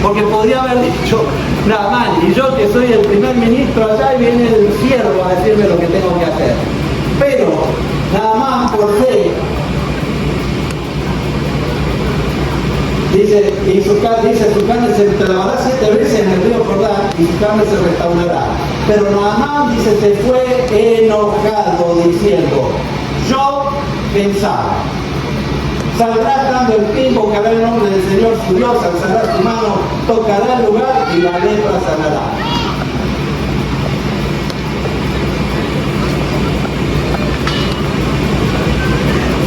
Porque podría haber dicho: Naamán, y yo que soy el primer ministro allá, y viene el siervo a decirme lo que tengo que hacer. Pero Naamán, por fe, dice dice, su carne se lavará 7 veces en el río Jordán y su carne se restaurará. Pero Naamán dice, se fue enojado diciendo, yo pensaba, saldrá dando el pie, invocará el nombre del Señor su Dios, alzará su mano, tocará el lugar y la lepra sanará.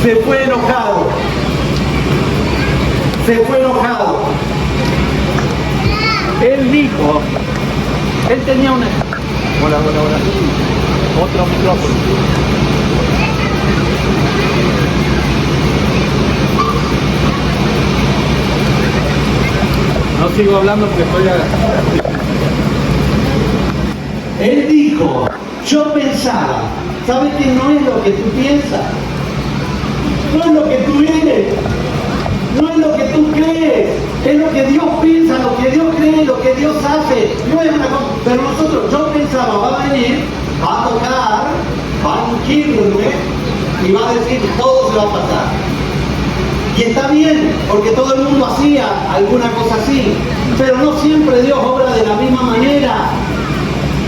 Se fue enojado. Se fue enojado. Él dijo, él tenía una... Hola. Otro micrófono. No sigo hablando porque estoy... Él dijo, yo pensaba, ¿sabes que no es lo que tú piensas? No es lo que tú eres, no es lo que tú crees, es lo que Dios piensa, lo que Dios cree, lo que Dios hace. No es una cosa, pero nosotros, yo pensaba, va a venir, va a tocar, va a ungirme y va a decir, todo se va a pasar. Y está bien, porque todo el mundo hacía alguna cosa así, pero no siempre Dios obra de la misma manera.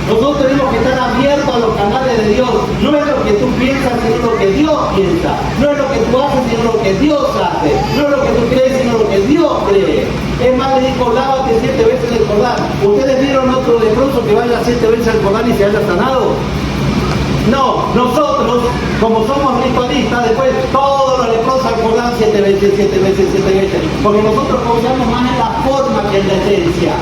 Nosotros tenemos que estar abiertos a los canales de Dios. No es lo que tú piensas, sino lo que Dios piensa. No es lo que tú haces, sino lo que Dios hace. No es lo que tú crees, sino lo que Dios cree. Es más, le dijo, lávate 7 veces el Jordán. ¿Ustedes vieron otro leproso que vaya 7 veces al Jordán y se haya sanado? No, nosotros, como somos ritualistas, después todos los leprosos al Jordán 7 veces. Porque nosotros confiamos más en la forma que en la esencia.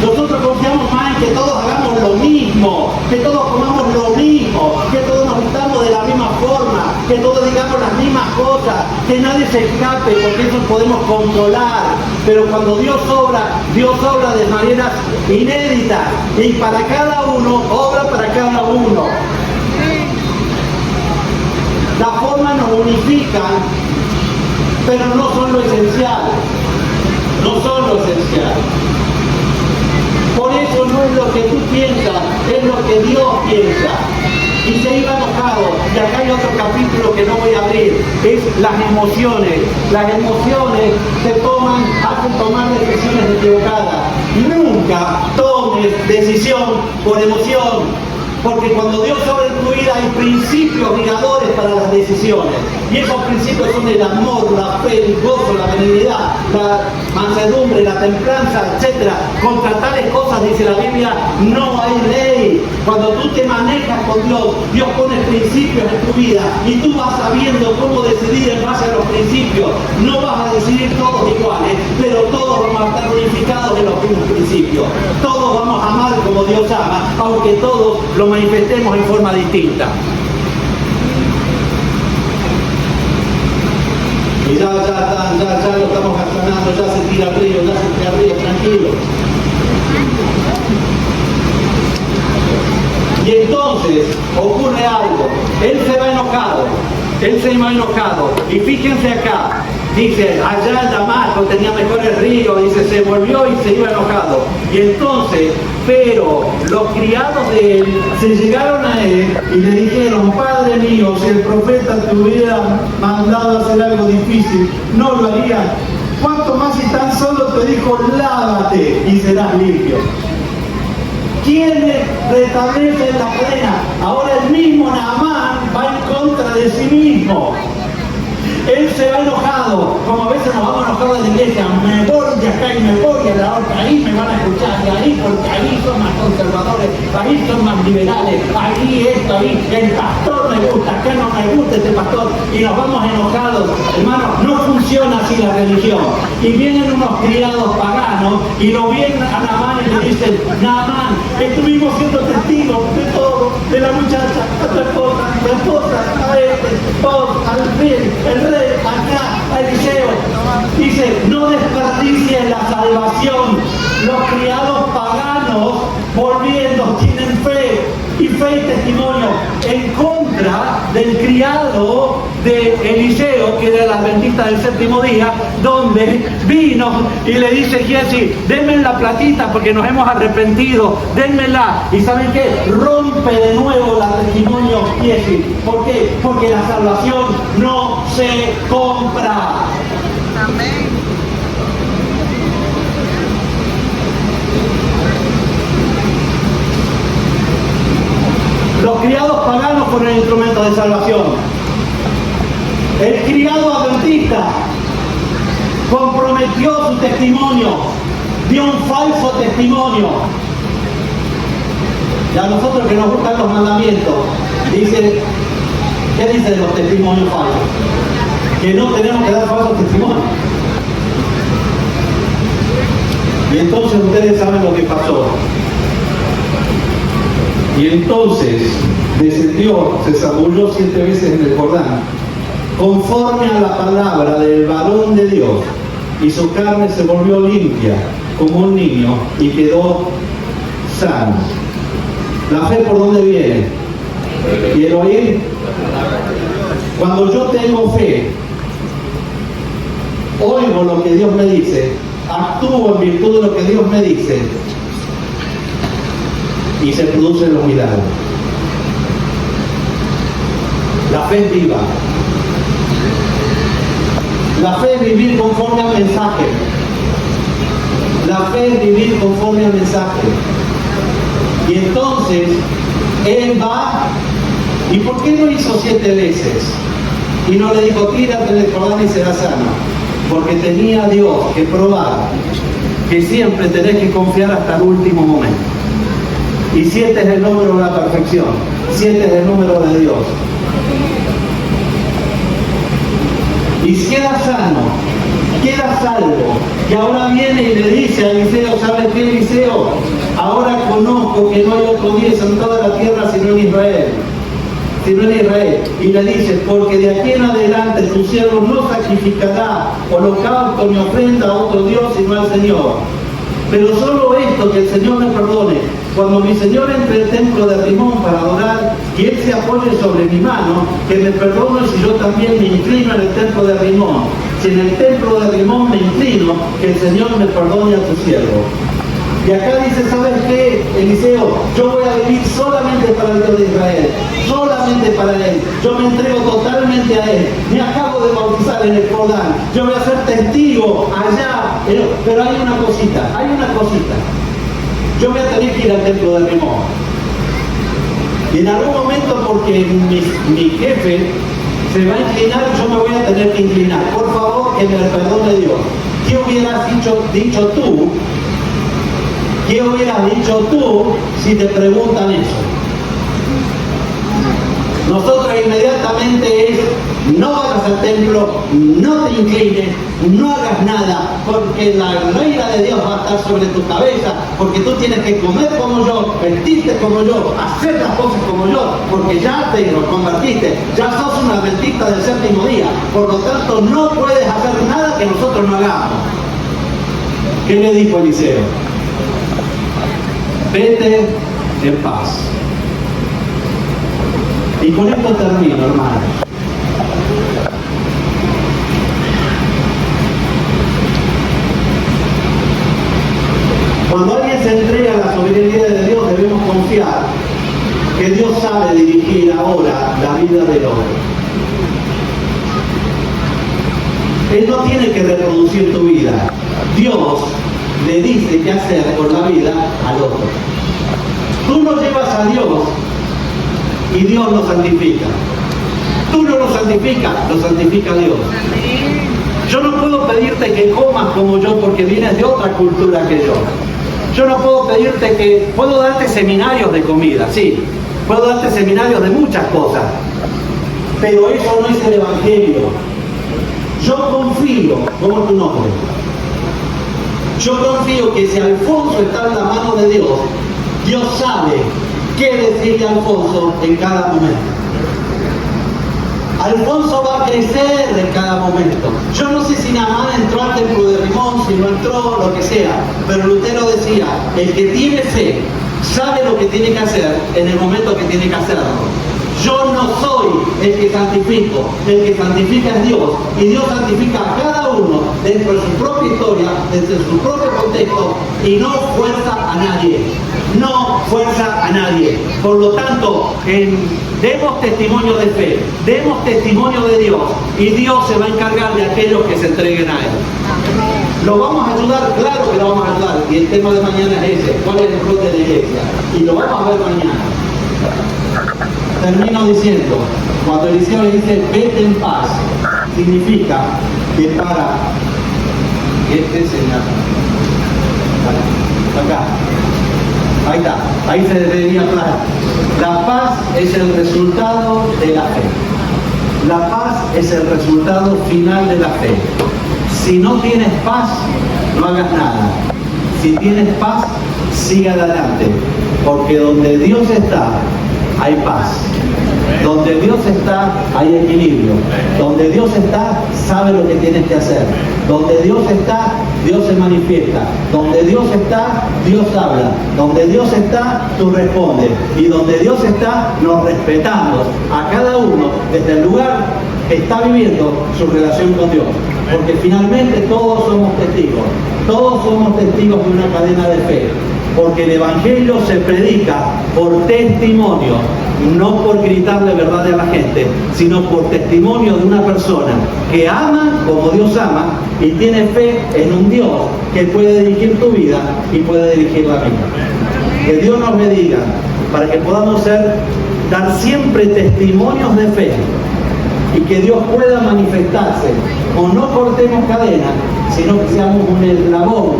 Nosotros confiamos más en que todos hagamos lo mismo, que todos comamos lo mismo, que todos nos gustamos de la misma forma, que todos digamos las mismas cosas, que nadie se escape, porque eso podemos controlar. Pero cuando Dios obra de maneras inéditas y para cada uno, obra para cada uno. Las formas nos unifican, pero no son lo esencial. No son lo esencial. Por eso no es lo que tú piensas, es lo que Dios piensa. Y se iba enojado. Y acá hay otro capítulo que no voy a abrir, es las emociones. Las emociones hacen tomar decisiones equivocadas. Nunca tomes decisión por emoción. Porque cuando Dios obra en tu vida hay principios guiadores para las decisiones. Y esos principios son el amor, la fe, el gozo, la benignidad, la mansedumbre, la templanza, etc. Contra tales cosas, dice la Biblia, no hay ley. Cuando tú te manejas con Dios, Dios pone principios en tu vida y tú vas sabiendo cómo decidir en base a los principios. No vas a decidir todos iguales, pero todos vamos a estar unificados en los mismos principios. Todos vamos a amar como Dios ama, aunque todos lo manifestemos en forma distinta. Y ya lo estamos accionando, ya se tira río, tranquilo. Y entonces ocurre algo, él se va enojado, y fíjense acá, dice, allá en Damasco tenía mejores ríos, dice, se volvió y se iba enojado. Y entonces, pero los criados de él se llegaron a él y le dijeron, Padre mío, si el profeta te hubiera mandado a hacer algo difícil, no lo harías. ¿Cuánto más si tan solo te dijo, lávate y serás limpio? ¿Quiénes restablecen la plena? Ahora el mismo Naamán va en contra de sí mismo. Él se va enojado, como a veces nos vamos enojados de la iglesia, me voy de acá y me voy a la otra, ahí me van a escuchar, y ahí porque ahí son más conservadores, ahí son más liberales, ahí esto, ahí, el pastor me gusta, acá no me gusta este pastor, y nos vamos enojados. Hermano, no funciona así la religión. Y vienen unos criados paganos y lo vienen a Naamán y le dicen, Naamán, estuvimos siendo testigos de todo, de la muchacha, a tu esposa, a este, todo, al rey, el rey, acá, a Eliseo. Dice, no desperdicies la salvación. Los criados paganos, volviendo, tienen fe y testimonio en contra del criado de Eliseo, que era el adventista del séptimo día, donde vino y le dice Giesi, denme la platita porque nos hemos arrepentido, denmela. Y ¿saben qué? Rompe de nuevo la testimonio Giesi. ¿Por qué? Porque la salvación no se compra. Amén. Los criados paganos fueron instrumentos de salvación. El criado adventista comprometió su testimonio, dio un falso testimonio. Y a nosotros que nos gustan los mandamientos, dice, ¿qué dice de los testimonios falsos? Que no tenemos que dar falsos testimonios. Y entonces ustedes saben lo que pasó. Y entonces descendió, se zambulló 7 veces en el Jordán, conforme a la palabra del varón de Dios, y su carne se volvió limpia como un niño y quedó sano. La fe, ¿por dónde viene? ¿Quiero oír? Cuando yo tengo fe, oigo lo que Dios me dice, actúo en virtud de lo que Dios me dice, y se producen los milagros. La fe es viva. La fe es vivir conforme al mensaje. La fe es vivir conforme al mensaje. Y entonces, él va, ¿y por qué no hizo 7 veces? Y no le dijo, tírate en el Jordán y serás sano. Porque tenía Dios que probar que siempre tenés que confiar hasta el último momento. Y 7 es el número de la perfección. 7 es el número de Dios. Y queda sano, queda salvo. Y ahora viene y le dice a Eliseo, ¿sabes qué, Eliseo? Ahora conozco que no hay otro Dios en toda la tierra sino en Israel. Sino en Israel. Y le dice, porque de aquí en adelante tu siervo no sacrificará holocausto ni ofrenda a otro Dios sino al Señor. Pero solo esto, que el Señor me perdone, cuando mi Señor entre el templo de Rimón para adorar y Él se apoye sobre mi mano, que me perdone si yo también me inclino en el templo de Rimón. Si en el templo de Rimón me inclino, que el Señor me perdone a tu siervo. Y acá dice, ¿sabes qué, Eliseo? Yo voy a vivir solamente para el Dios de Israel, solamente para Él. Yo me entrego totalmente a Él. Me acabo de bautizar en el Jordán. Yo voy a ser testigo allá. Pero hay una cosita. Yo voy a tener que ir al templo de Rimón. Y en algún momento, porque mi jefe se va a inclinar, yo me voy a tener que inclinar. Por favor, que me perdone Dios. ¿Qué hubieras dicho tú? ¿Qué hubieras dicho tú si te preguntan eso? Nosotros inmediatamente es, no vayas al templo, no te inclines, no hagas nada, porque la ira de Dios va a estar sobre tu cabeza, porque tú tienes que comer como yo, vestirte como yo, hacer las cosas como yo, porque ya te lo convertiste, ya sos una adventista del 7º día, por lo tanto no puedes hacer nada que nosotros no hagamos. ¿Qué le dijo Eliseo? Vete en paz. Y con esto termino, hermano. Cuando alguien se entrega a la soberanía de Dios, debemos confiar que Dios sabe dirigir ahora la vida del hombre. Él no tiene que reproducir tu vida. Dios le dice qué hacer con la vida al otro. Tú lo llevas a Dios y Dios lo santifica. Tú no lo santificas, lo santifica Dios. Yo no puedo pedirte que comas como yo porque vienes de otra cultura que yo. Yo no puedo pedirte que... Puedo darte seminarios de comida, sí. Puedo darte seminarios de muchas cosas. Pero eso no es el Evangelio. Yo confío, ¿cómo es tu nombre? Yo confío que si Alfonso está en la mano de Dios, Dios sabe qué decirle a Alfonso en cada momento. Alfonso va a crecer en cada momento. Yo no sé si Naamán entró al templo de Rimón, si no entró, lo que sea, pero Lutero decía, el que tiene fe sabe lo que tiene que hacer en el momento que tiene que hacerlo. Yo no soy el que santifico, el que santifica es Dios, y Dios santifica a cada uno dentro de su propia historia, dentro de su propio contexto, y no fuerza a nadie. No fuerza a nadie. Por lo tanto, demos testimonio de fe, demos testimonio de Dios, y Dios se va a encargar de aquellos que se entreguen a Él. ¿Lo vamos a ayudar? Claro que lo vamos a ayudar. Y el tema de mañana es ese: ¿cuál es el rol de la iglesia? Y lo vamos a ver mañana. Termino diciendo, cuando Eliseo le dice vete en paz, significa que para este señor, acá, ahí está, ahí se debería claro. La paz es el resultado de la fe. La paz es el resultado final de la fe. Si no tienes paz, no hagas nada. Si tienes paz, sigue adelante. Porque donde Dios está, hay paz. Donde Dios está, hay equilibrio. Donde Dios está, sabe lo que tienes que hacer. Donde Dios está, Dios se manifiesta. Donde Dios está, Dios habla. Donde Dios está, tú respondes. Y donde Dios está, nos respetamos a cada uno desde el lugar que está viviendo su relación con Dios. Porque finalmente todos somos testigos. Todos somos testigos de una cadena de fe. Porque el Evangelio se predica por testimonio, no por gritarle verdad a la gente, sino por testimonio de una persona que ama como Dios ama y tiene fe en un Dios que puede dirigir tu vida y puede dirigir la mía. Que Dios nos bendiga para que podamos dar siempre testimonios de fe y que Dios pueda manifestarse, o no cortemos cadena, sino que seamos un eslabón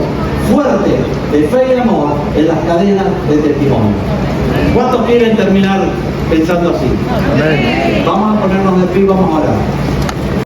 fuerte de fe y amor en las cadenas de testimonio. ¿Cuántos quieren terminar pensando así? Amén. Vamos a ponernos de pie y vamos a orar.